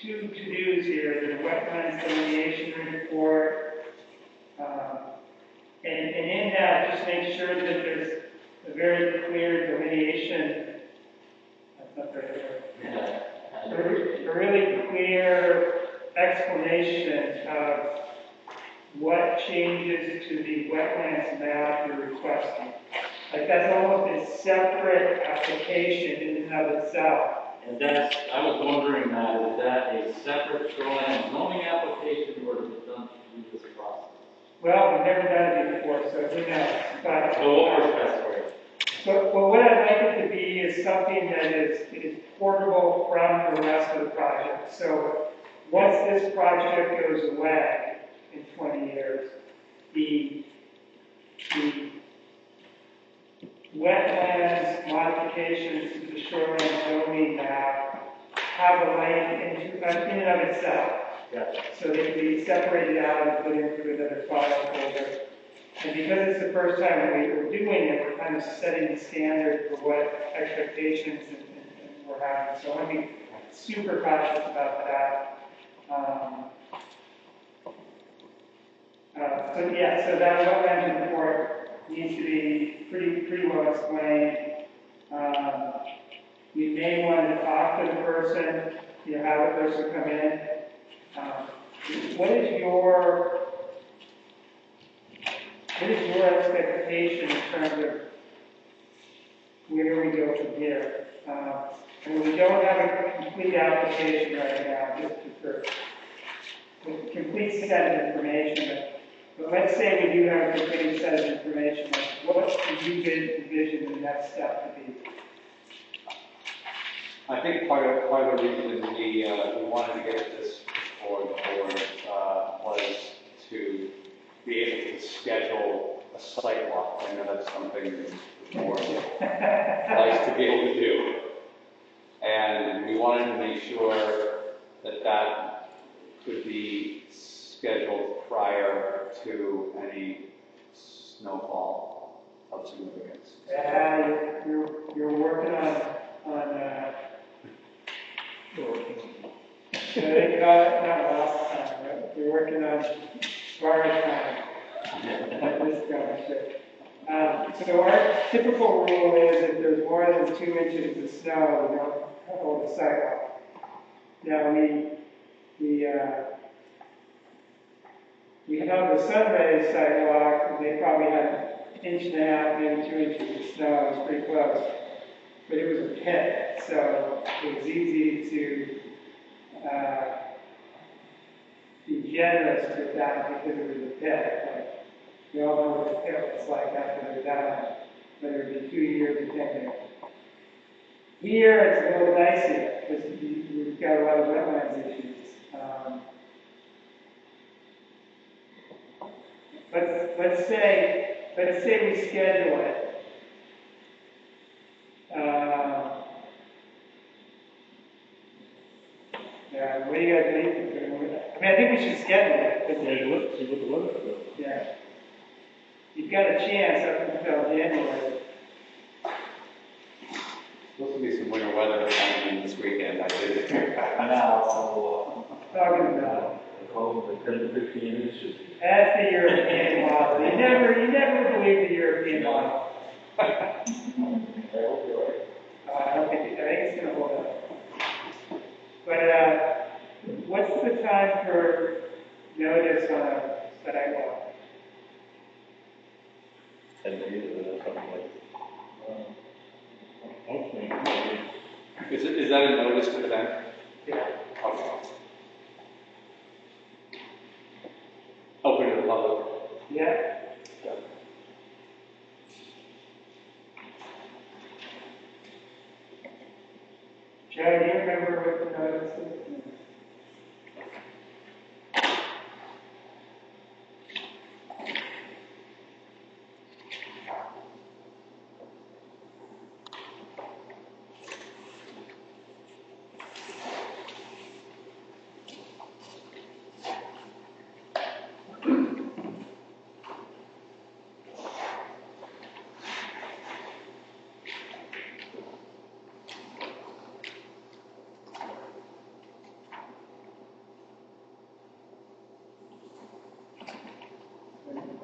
to-dos here, the wetlands delineation report. And in that, just make sure that there's a very clear delineation. That's not very clear. A really clear explanation of what changes to the wetlands map you're requesting. Like that's almost a separate application in and of itself. And I was wondering is that a separate shoreline zoning application or is it done through this process? Well, we've never done it before, so who knows? But, So what works best for you? But what I'd like it to be is something that is portable from the rest of the project. So once this project goes away in 20 years, the wetlands modifications to the shoreline zoning map have a lane in and of itself. Yeah. So they can be separated out and put into another file folder. And because it's the first time we're doing it, we're kind of setting the standard for what expectations and we're having. So I want to be super cautious about that. So that wetland report needs to be pretty well explained. We may want to talk to the person, have the person come in. What is your expectation in terms of where we go from here? We don't have a complete application right now, just for a complete set of information. But let's say we do have a complete set of information. What do you envision the next step to be? I think part of the reason we wanted to get this forward was to be able to schedule a site walk. I know that's something the board likes to be able to do. And we wanted to make sure that could be scheduled prior to any snowfall of significance. Yeah, you're working on not last time, right? You're working on borrowed time at this juncture. So our typical rule is if there's more than 2 inches of snow, we don't hold a sidewalk. Now we held the Sunray sidewalk, and they probably had 1.5 inches, maybe 2 inches of snow. It was pretty close, but it was a pit, so it was easy to be generous with that because it was a pit. Like, we all know what a pit was like after they're done, whether it be 2 years or 10 years. Here, it's a little dicey because we've got a lot of wetlands issues. Let's say we schedule it. What do you guys think? I mean, I think we should schedule it. See what the weather does. Yeah. You've got a chance up until January. Supposed to be some winter weather coming in this weekend. I did. Now, Talking about the 10 to 15 inches. that's the European model. You never believe the European model. I hope you're right. I think it's going to hold up. But what's the time for notice on a sidewalk? 10 days or something like Hopefully, Is that a noticed event? Yeah. Okay. Open to the public. Yeah. Joe, do you remember what the notice is?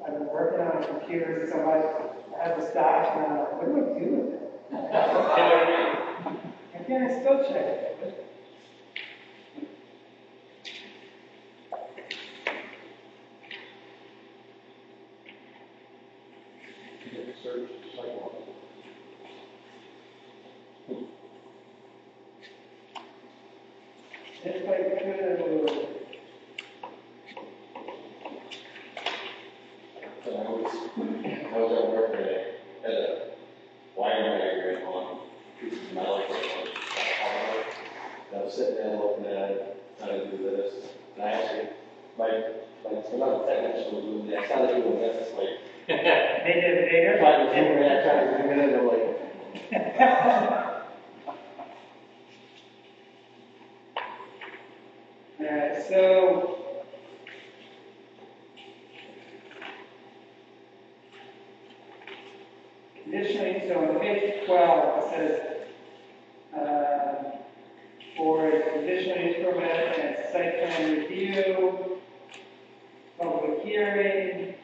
I've been working on a computer, so I have the stop, and I'm like, what do I do with it? Again, I still check it. search sidewalk. If I could. How was that work today? Had a wire like, so not technical, doing that, sounded even that's like, Make it bigger? trying to zoom in, trying to zoom in, and I'm like, Alright, so. Conditionally, so on page 12, it says, for a conditional use permit and site plan review, public hearing,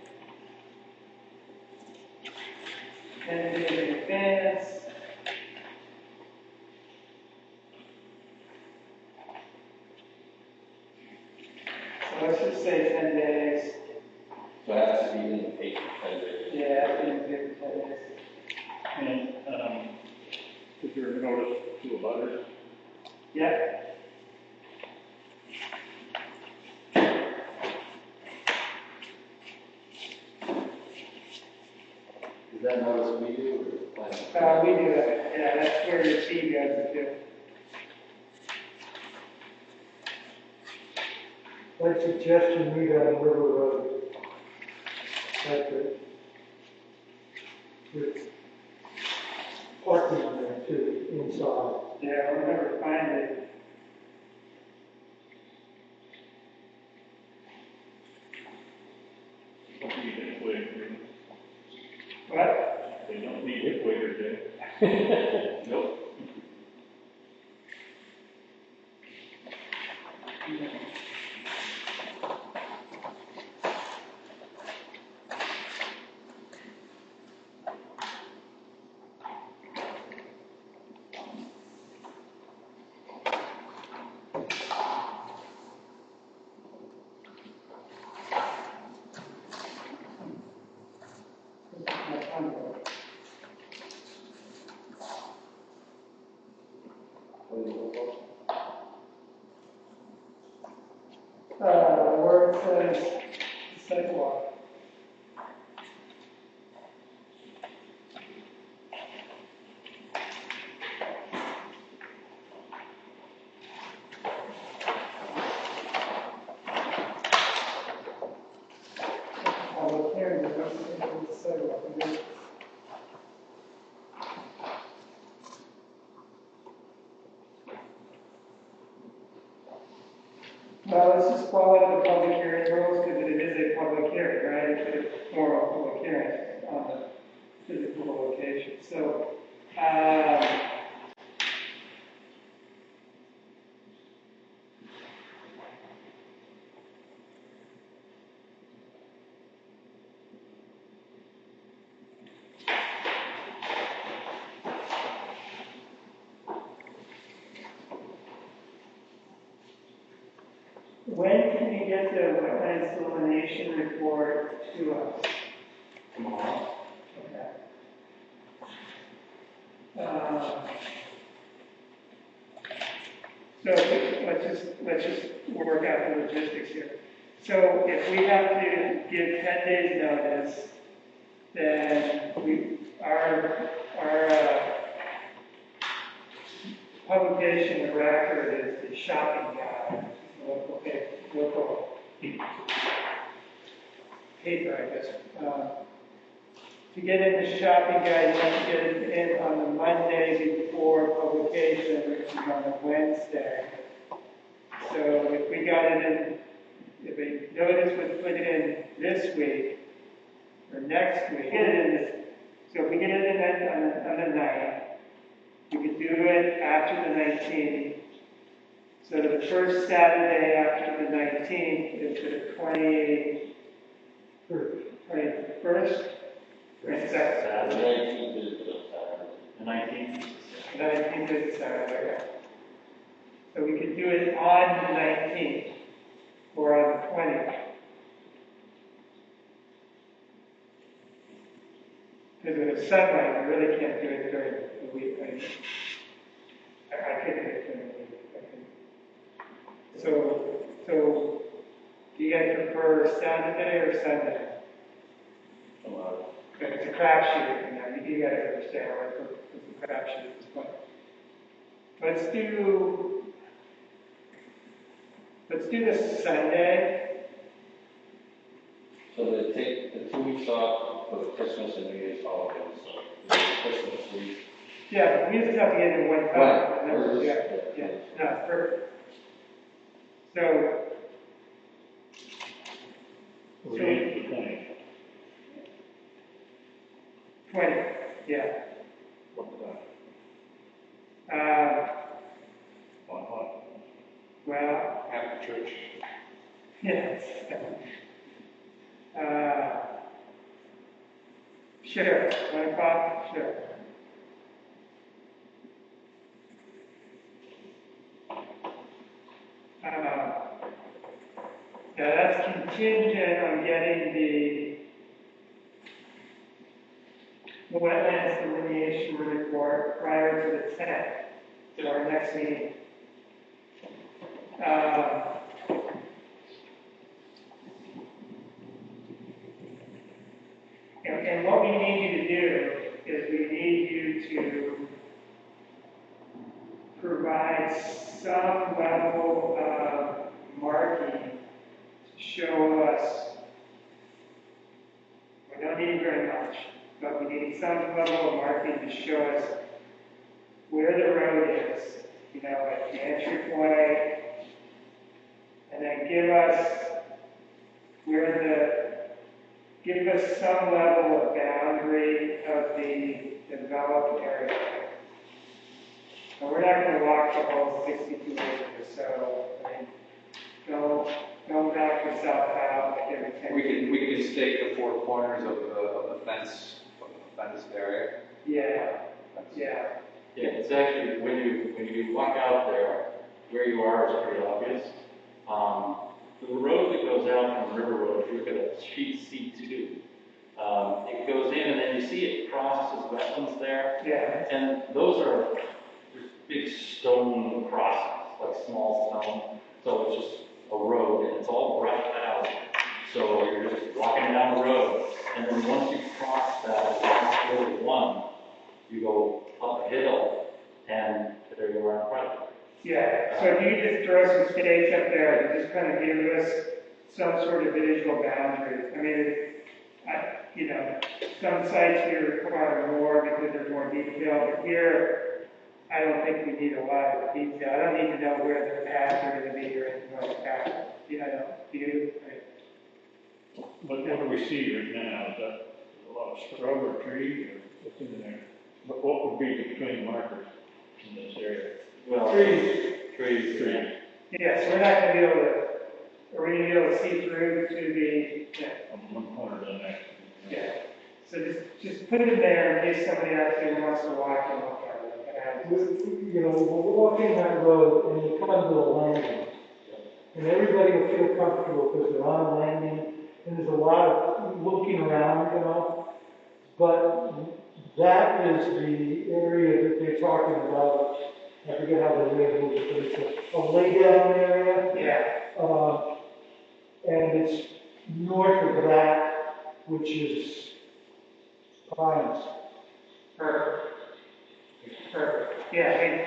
10 days in advance. So let's just say 10 days. so it has to be in the paper, kind of. Yeah, I think it's 10 days. And, is there a notice to a butter? Yeah. Is that notice we do or plan? We do that. Yeah, that's where your fee goes to. By suggestion, we got a River Road. That's it. With parking on there too, inside. Yeah, I'll never find it. Don't need it waiver. What? They don't need it waiver, do they? Nope. Where it says sidewalk. Public hearing, but don't think it was sidewalk. Well, let's just follow the public hearing rules because it is a public hearing, right? It's more of a public hearing on the physical location. So, when can you get the wetlands delineation report to us? Tomorrow? Okay. So let's just work out the logistics here. So if we have to give 10 days notice, then our publication of record is the shopping guide, local paper, I guess. To get in the shopping guide, you have to get it in on the Monday before publication, which is on a Wednesday. So if we got it in, if a notice was put in this week or next week, get it in this. So if we get it in on the 9th, we could do it after the 19th. So the first Saturday after the 19th is the 21st. Saturday, The 19th is the Saturday. the 19th. 19th is Saturday. So we could do it on the 19th or on the 20th. Because if it's sunlight, we really can't do it during the week. I couldn't do it during the week. So do you guys prefer Saturday or Sunday? It's a crapshoot, you guys understand what it's a crapshoot at this point. Let's do this Sunday. So they take the 2 weeks off for the Christmas and New Year's holidays, so the Christmas week. Yeah, we just have to get into one time. Right. Yeah, no, it's perfect. So, We're into the 20. 20, yeah. What time? What? Well, After church. yes. Sure, 1 o'clock, sure. Yeah, that's contingent on getting the wetlands delineation report prior to the 10th, to our next meeting. And what we need you to do is we need you to provide some level of marking to show us, we don't need very much, but we need some level of marking to show us where the road is, you know, at the entry point, and then give us some level of boundary of the developed area. And we're not going to walk the whole 62 acres, so, I mean, don't knock yourself out like every 10 We can stake the 4 corners of the fence, area. Yeah, yeah. Yeah, it's actually, when you walk out there, where you are is pretty obvious. The road that goes out from River Road, if you look at a sheet C2, it goes in and then you see it crosses wetlands there. Yeah. And those are just big stone crossings, like small stone. So it's just a road and it's all brushed out. So you're just walking down the road. And then once you cross that, road 1, you go up a hill and there you are in front of it. Yeah, so if you could just throw some stakes up there and just kind of give us some sort of visual boundary. I mean, you know, some sites here require more because they're more detailed, but here, I don't think we need a lot of detail. I don't need to know where the paths are going to be or anything like that. You know, do you? What do we see right now? Is that a lot of scrub or tree or what's in there? What would be between markers in this area? Well, Trees. Trees. Yeah, so we're not going to be able to, are we going to be able to see through to the, yeah. On one corner to the next. Yeah, so just put it in there in case somebody actually wants to walk and look at it. You know, we're walking that road and you come to a landing. And everybody will feel comfortable because they're on a landing and there's a lot of looking around, you know. But that is the area that they're talking about. I forget how they labeled it, but it's a laydown area. Yeah. And it's north of that, which is Pines. Perfect. Perfect. Yeah, I mean,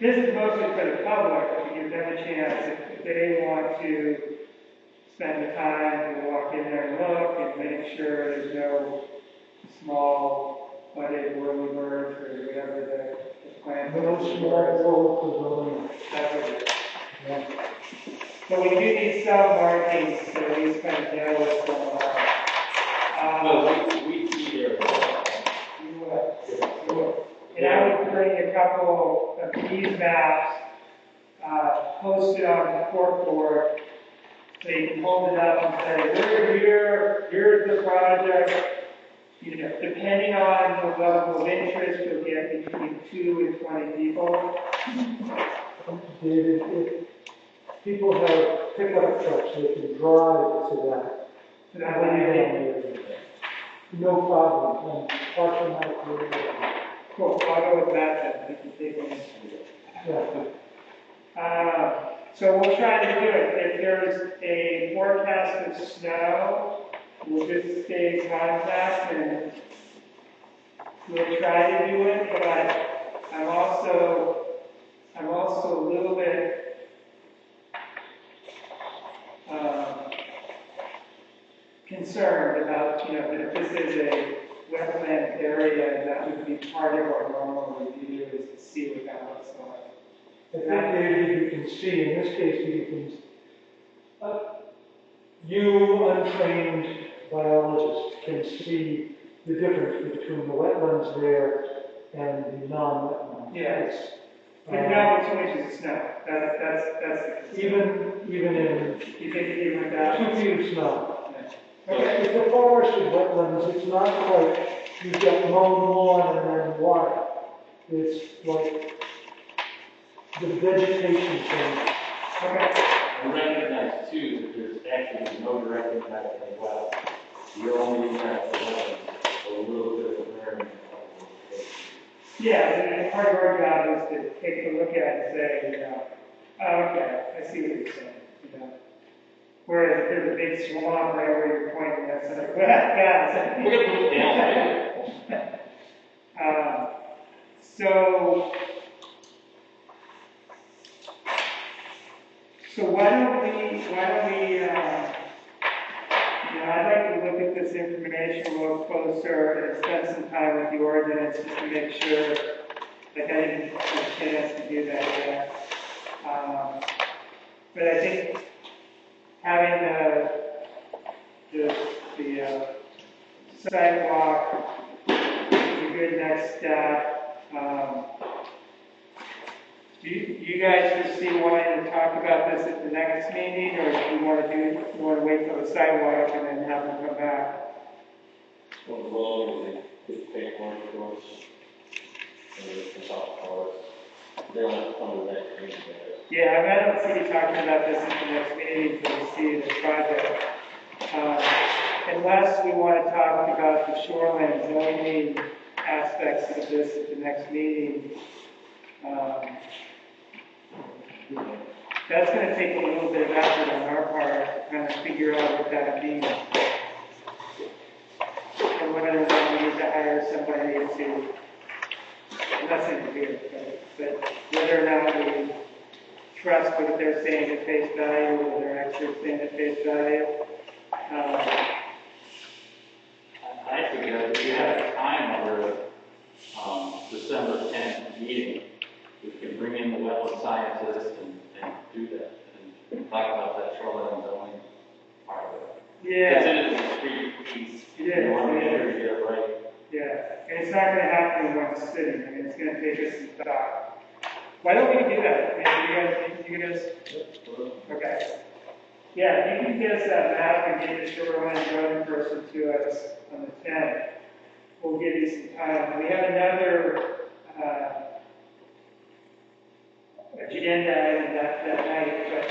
this is mostly for the public, to give them a chance if they want to spend the time to walk in there and look and make sure there's no small budded whirlybirds or whatever the plant. No small road. That's what it is. Yeah. So we do need some markings so at least kind of know what's going on. Well, we see there. You would. And I would bring a couple of these maps, posted on the corkboard, so you can hold it up and say, we're here, here's the project. You know, depending on the level of interest, you'll get between 2 and 20 people. David, if people have pickup trucks, they can drive to that. So that way, No problem. And parking lot area. cool, I'll go with that then, we can take it. Yeah. So we'll try to do it. If there's a forecast of snow, we'll just stay in contact and we'll try to do it, but I'm also a little bit concerned about, you know, that if this is a wetland area, that would be part of our normal review is to see what that looks like. I think maybe you can see, in this case, you can, you untrained biologists can see the difference between the wetlands there and the non-wetlands. Yes. But now it's 2 inches of snow, that's the concern. Even in You think it even went down? 2 feet of snow. Yeah. Okay, if the forested wetlands, it's not like you've got mown lawn and then water. It's like the vegetation changes. Okay. And recognize too that there's actually no direct impact as well. The only impact is a little bit of clearing. Yeah, and part of our job is to take a look at it and say, you know, oh, okay, I see what you're saying, you know. Whereas if there's a big swamp right where you're pointing, that's like, well, yeah. We're gonna put it down. So why don't we, you know, I'd like to look at this information a little closer and spend some time with the ordinance just to make sure, like I didn't have a chance to do that yet. But I think having the sidewalk is a good next step. Do you guys just see wanting to talk about this at the next meeting, or do you want to wait till the sidewalk and then have them come back? Well, as long as they get paperwork to us, and we can talk about it. They don't have to come to the next meeting, guys. Yeah, I mean, I don't see you talking about this at the next meeting until we see the project. Unless we want to talk about the shoreline zoning aspects of this at the next meeting. That's going to take a little bit of effort on our part to kind of figure out what that means. And whether or not we need to hire somebody to, nothing to do, but whether or not we trust what they're saying at face value, or they're actually saying at face value. I think if you have a time under December 10th meeting, we can bring in the wetland scientist and do that and talk about that shoreline zoning part of it. Because Yeah, it is a discrete piece. It is, You want to it make sure is. you get it right. yeah, and it's not going to happen in one sitting. I mean, it's going to take us some thought. Why don't we do that? I mean, you guys, okay. Yeah, you can get us that map and get the shoreline zoning person to us on the 10th. We'll give you some time. We have another agenda item that night, but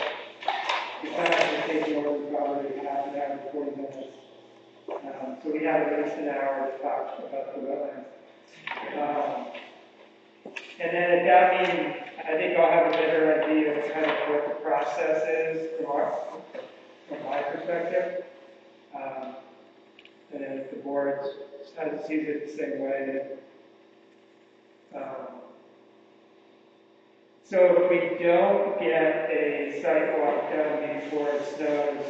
it's not going to take more than probably half an hour, 40 minutes. So we have at least an hour to talk about the wetlands. And then at that meeting, I think I'll have a better idea of kind of what the process is from my perspective. And then if the board sees it the same way. So if we don't get a sidewalk done before it snows,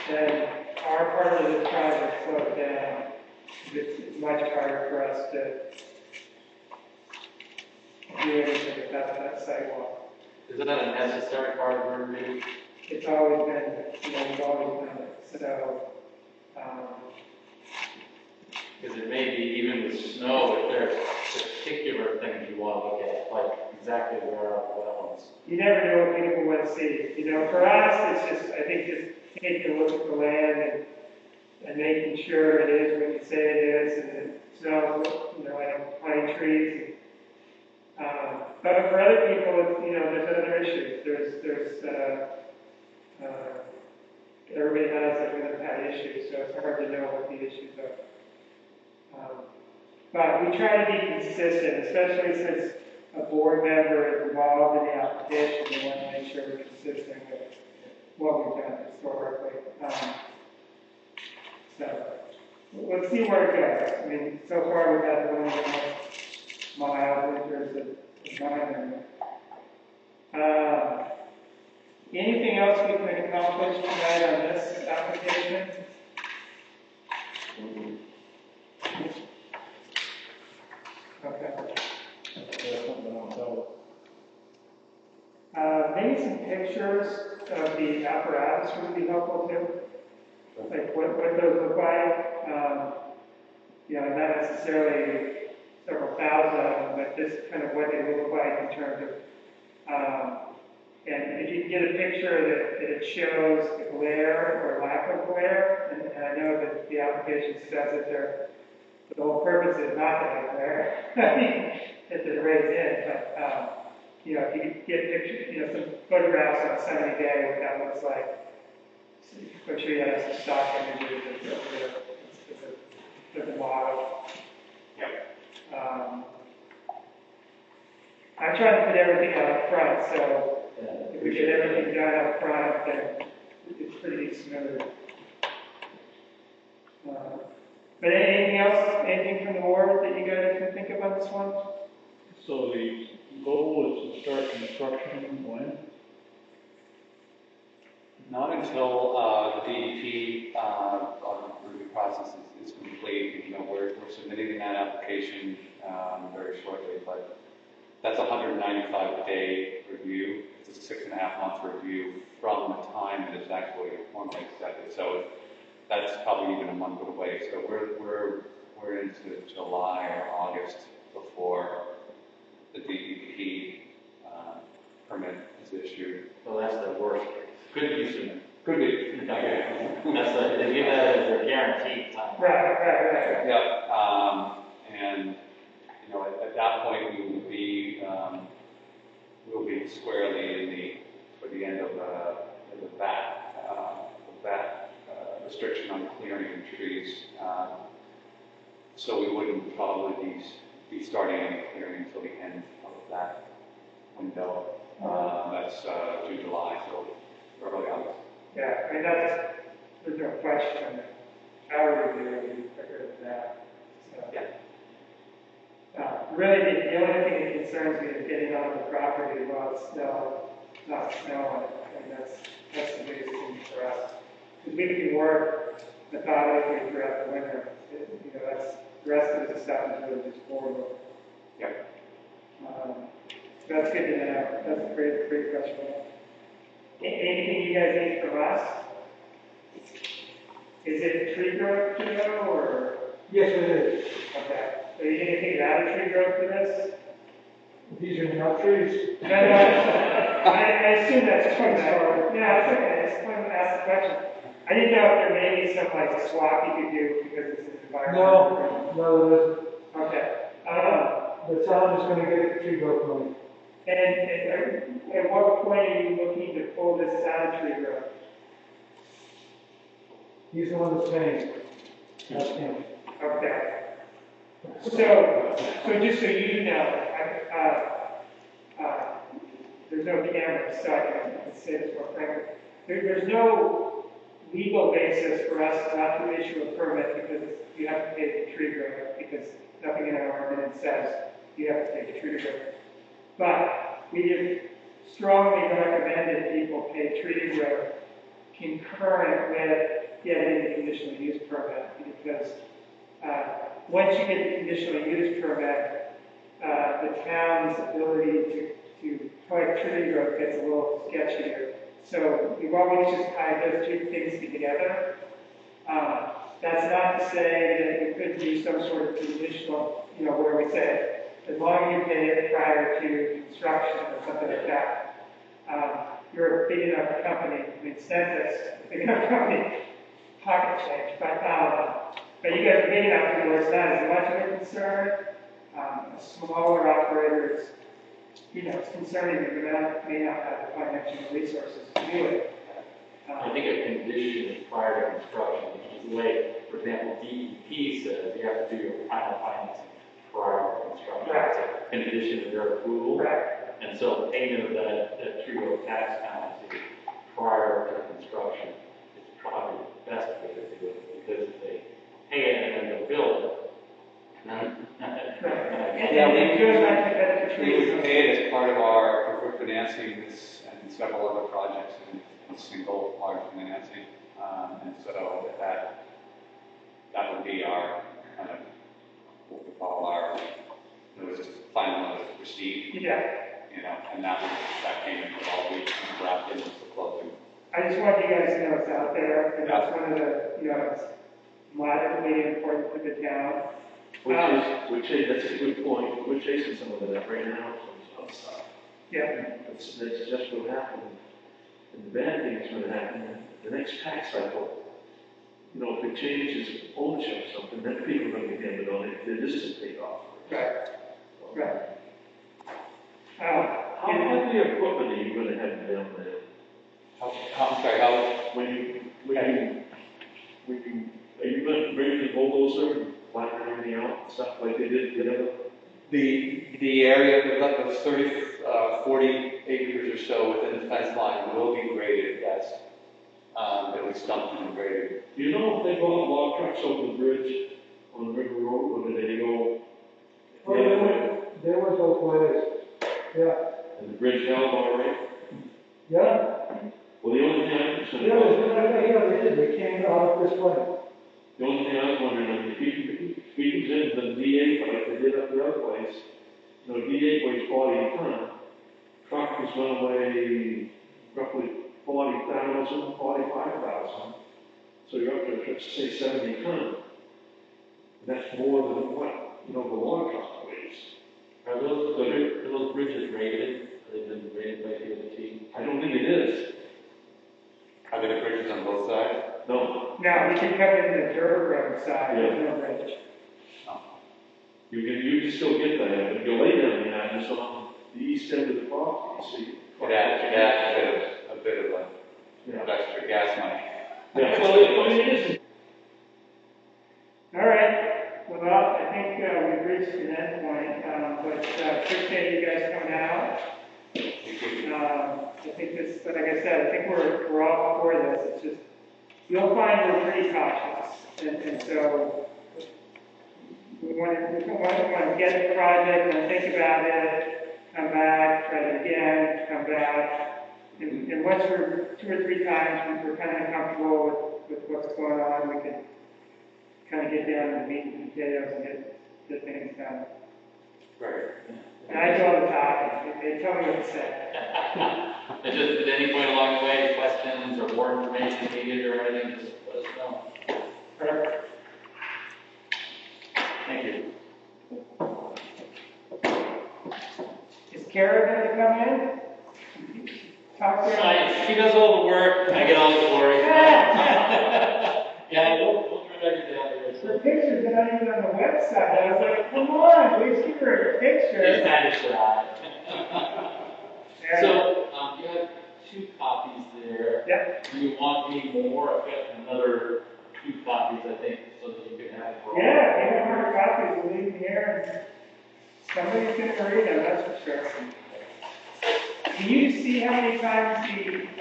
then our part of the project slowed down. It's much harder for us to do anything about that sidewalk. Is that a necessary part of our review? It's always been, you know, we've always done it. So, Because it may be even with snow, if there's particular things you want to look at, like exactly where are the wetlands. you never know what people want to see. You know, for us, it's just, I think, just taking a look at the land and making sure it is what you say it is, and it smells, you know, like pine trees. But for other people, it's, you know, there's other issues. Everybody has had issues, so it's hard to know what the issues are. But we try to be consistent, especially since a board member is involved in the application. We want to make sure we're consistent with what we've done historically. So let's see where it goes. I mean, so far we've had one of the most mild winters of my memory. Anything else we can accomplish tonight on this application? apparatus would be helpful too. Like what those look like, you know, not necessarily several thousand of them, but just kind of what they look like in terms of, and if you can get a picture that it shows the glare or lack of glare, and I know that the application says that the whole purpose is not to have glare, I mean, if it rays in, but, you know, if you could get pictures, you know, some photographs on a sunny day, what that looks like. I'm sure you have some stock images of the model. Yep. I try to put everything out front, so if we get everything done up front, then it's pretty smooth. But anything else, anything from the board that you guys can think of on this one? So the goal is to start construction when? Not until the DEP review process is complete. You know, we're submitting that application very shortly, but that's a 195-day review. It's a 6.5-month review from the time that it's actually formally accepted. So that's probably even a month away. So we're into July or August before the DEP permit is issued. So that's the worst case. Could be sooner. Could be. They give that as their guaranteed time. Right. Yeah, and you know, at that point we will be we'll be squarely for the end of that restriction on clearing trees. So we wouldn't probably be starting any clearing until the end of that window. That's June, July, so early August. Yeah, I mean, there's no question that our review would be quicker than that. So, Yeah. Really, the only thing that concerns me is getting onto the property while it's not snowing, and that's the biggest thing for us. Because we can work methodically throughout the winter. You know, the rest of the stuff is really just horrible. Yeah. That's good to know. That's a great question. Anything you guys need from us? Is it tree growth to know, or? Yes, it is. Okay. So you need anything out of tree growth for this? These are not trees. No, I assume that's true. Yeah, it's okay. I just wanted to ask the question. I didn't know if there may be some like swap you could do because it's an environment. No, Okay. the town is gonna get tree growth money. And at what point are you looking to pull this out of tree growth? He's the one that's paying. That's him. Okay. So just so you know, there's no camera, so I can say this more frankly. There's no legal basis for us not to issue a permit because you have to pay the tree growth, because nothing in our ordinance says you have to pay the tree growth. But we have strongly recommended people pay tree growth concurrent with getting the conditional use permit, because once you get the conditional use permit, the town's ability to collect tree growth gets a little sketchier. So we've always just tied those two things together. That's not to say that we couldn't do some sort of conditional, you know, where we say, as long as you pay it prior to construction or something like that. You're a big enough company, I mean, Census, big enough company, pocket change, but you guys are big enough to where it's not as much of a concern. Smaller operators, you know, it's concerning that we may not have the financial resources to do it. I think a condition is prior to construction, which is the way, for example, DEP says you have to do your final financing prior to construction. Right. It's a condition of their approval. Right. And so payment of that tree growth tax penalty prior to construction is probably the best way to do it, because if they pay it and then they'll build it. Yeah, it goes back to the we trees. would pay it as part of our, if we're financing this and several other projects in single large financing. And so that would be our kind of, what we call our notice, final notice to proceed. Yeah. You know, and that payment would all be wrapped into the closing. I just wanted guys know it's out there, and that's one of the, it's moderately important to the town. We're chasing, that's a good point, we're chasing some of that right now from some stuff. Yeah, That's just what happened. And the bad thing is gonna happen, the next tax cycle, if it changes ownership or something, then people are gonna get hammered on it, if this is paid off. right, right. How many equipment are you gonna have down there? I'm sorry, how, When you, are you gonna bring the bulldozer and flatten everything out and stuff like they did together? the area, we've got those 40 acres or so within the fence line will be graded, yes. It was stumped and graded. Do you know if they brought log trucks over the bridge on River Road, or did they go? Oh, there was both ways, yeah, And the bridge held all right? yeah. Well, the only thing I'm concerned Yeah, about, they did, they came out this way. the only thing I was wondering, if we presented the D8 like they did up the other place, D8 weighs 40 a ton, truck is gonna weigh roughly 40,000, 45,000, so you're up to, let's say, 70 ton. That's more than what, the log truck weighs. Are those bridges rated? They've been rated by DOT? I don't think it is. Are there bridges on both sides? No, Now, you can come in the dirt road side, there's no bridge. you can still get that, but you lay down there, just on the east end of the property, so you. It adds a bit of Yeah. extra gas money. Yeah, well, it is. All right, well, I think we've reached an end point, but appreciate you guys coming out. I think this, but like I said, I think we're all for this. It's just, you'll find we're pretty cautious, and so we want to get the project and think about it, come back, try it again, come back, and once we're 2 or 3 times, we're kind of comfortable with what's going on, we can kind of get down to the meat and potatoes and get things done. Right. And I do all the talking, they tell me what to say. And just at any point along the way, questions or more information needed or anything, just let us know. Perfect. Thank you. Is Kara gonna come in? Talk to her? She does all the work, I get all the glory. Yeah, we'll turn everything down here. Her pictures are not even on the website. I was like, come on, at least give her a picture. She's kind of shy. Yeah. So, you have 2 copies there. Yep. Do you want me more? I've got another 2 copies, I think, so that you can have it for all. Yeah, if you have more copies, we'll leave them here and somebody's gonna read them, that's for sure. Do you see how many times the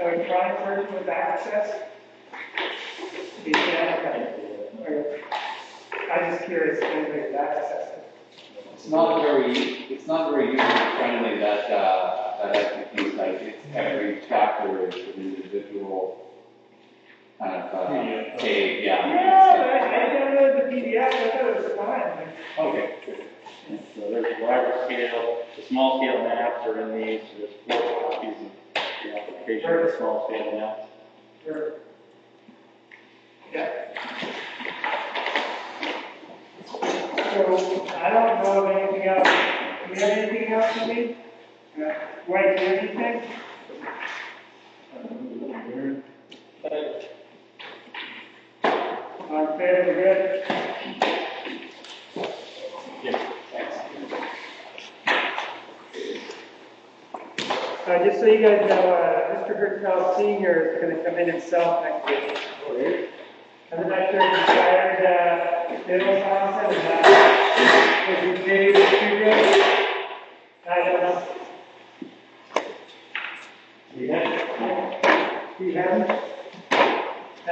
electronic version was accessed? I'm just curious if anybody's accessed it. It's not very user friendly, that FTP site. It's every chapter is an individual kind of page, Yeah, I downloaded the PDF, I thought it was fine. Okay. So there's larger scale, the small scale maps are in these, there's 4 copies of the application of the small scale maps. Sure. Yeah. So, I don't know of anything else. Do we have anything else to me? Wait, do anything? On favor, we're good? Just so you guys know, Mr. Hertel Sr. is going to come in himself next week. And then I retired Bill Thompson and was he Dave Studio? I don't know. He hasn't? I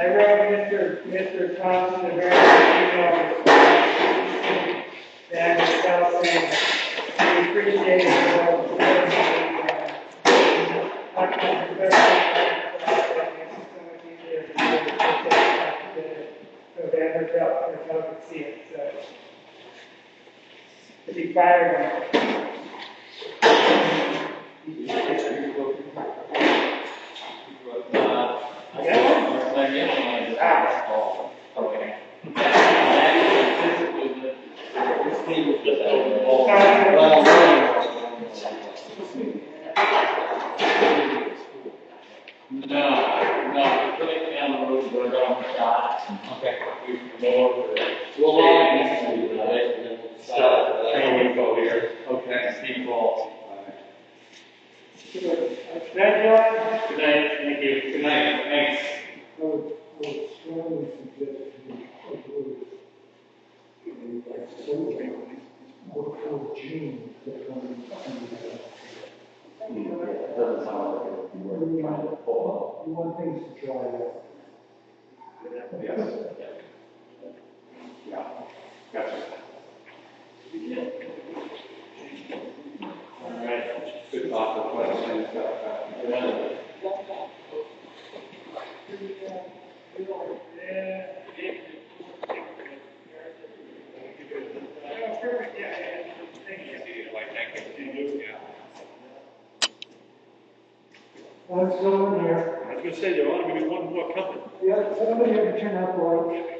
wrote Mr. Thompson a very good email and Hertel saying he appreciated it. So they had her help see it. So if he fired him. I got analyze this asphalt. Okay. That is consistent with This table's just the. No, put it down the road, go down the shot. Okay. Well, right? Training go here. Okay. Steve Ball. That, John? Good night, thank you. Good night, thanks. I would strongly suggest you avoid, like, so, work for June, that Doesn't sound like it. you want things to dry out. Yes. Yeah. Gotcha. All right. Good thoughtful questions. Let's go in here. I was gonna say, there ought to be one more coming. Yeah, somebody ever turn out the lights?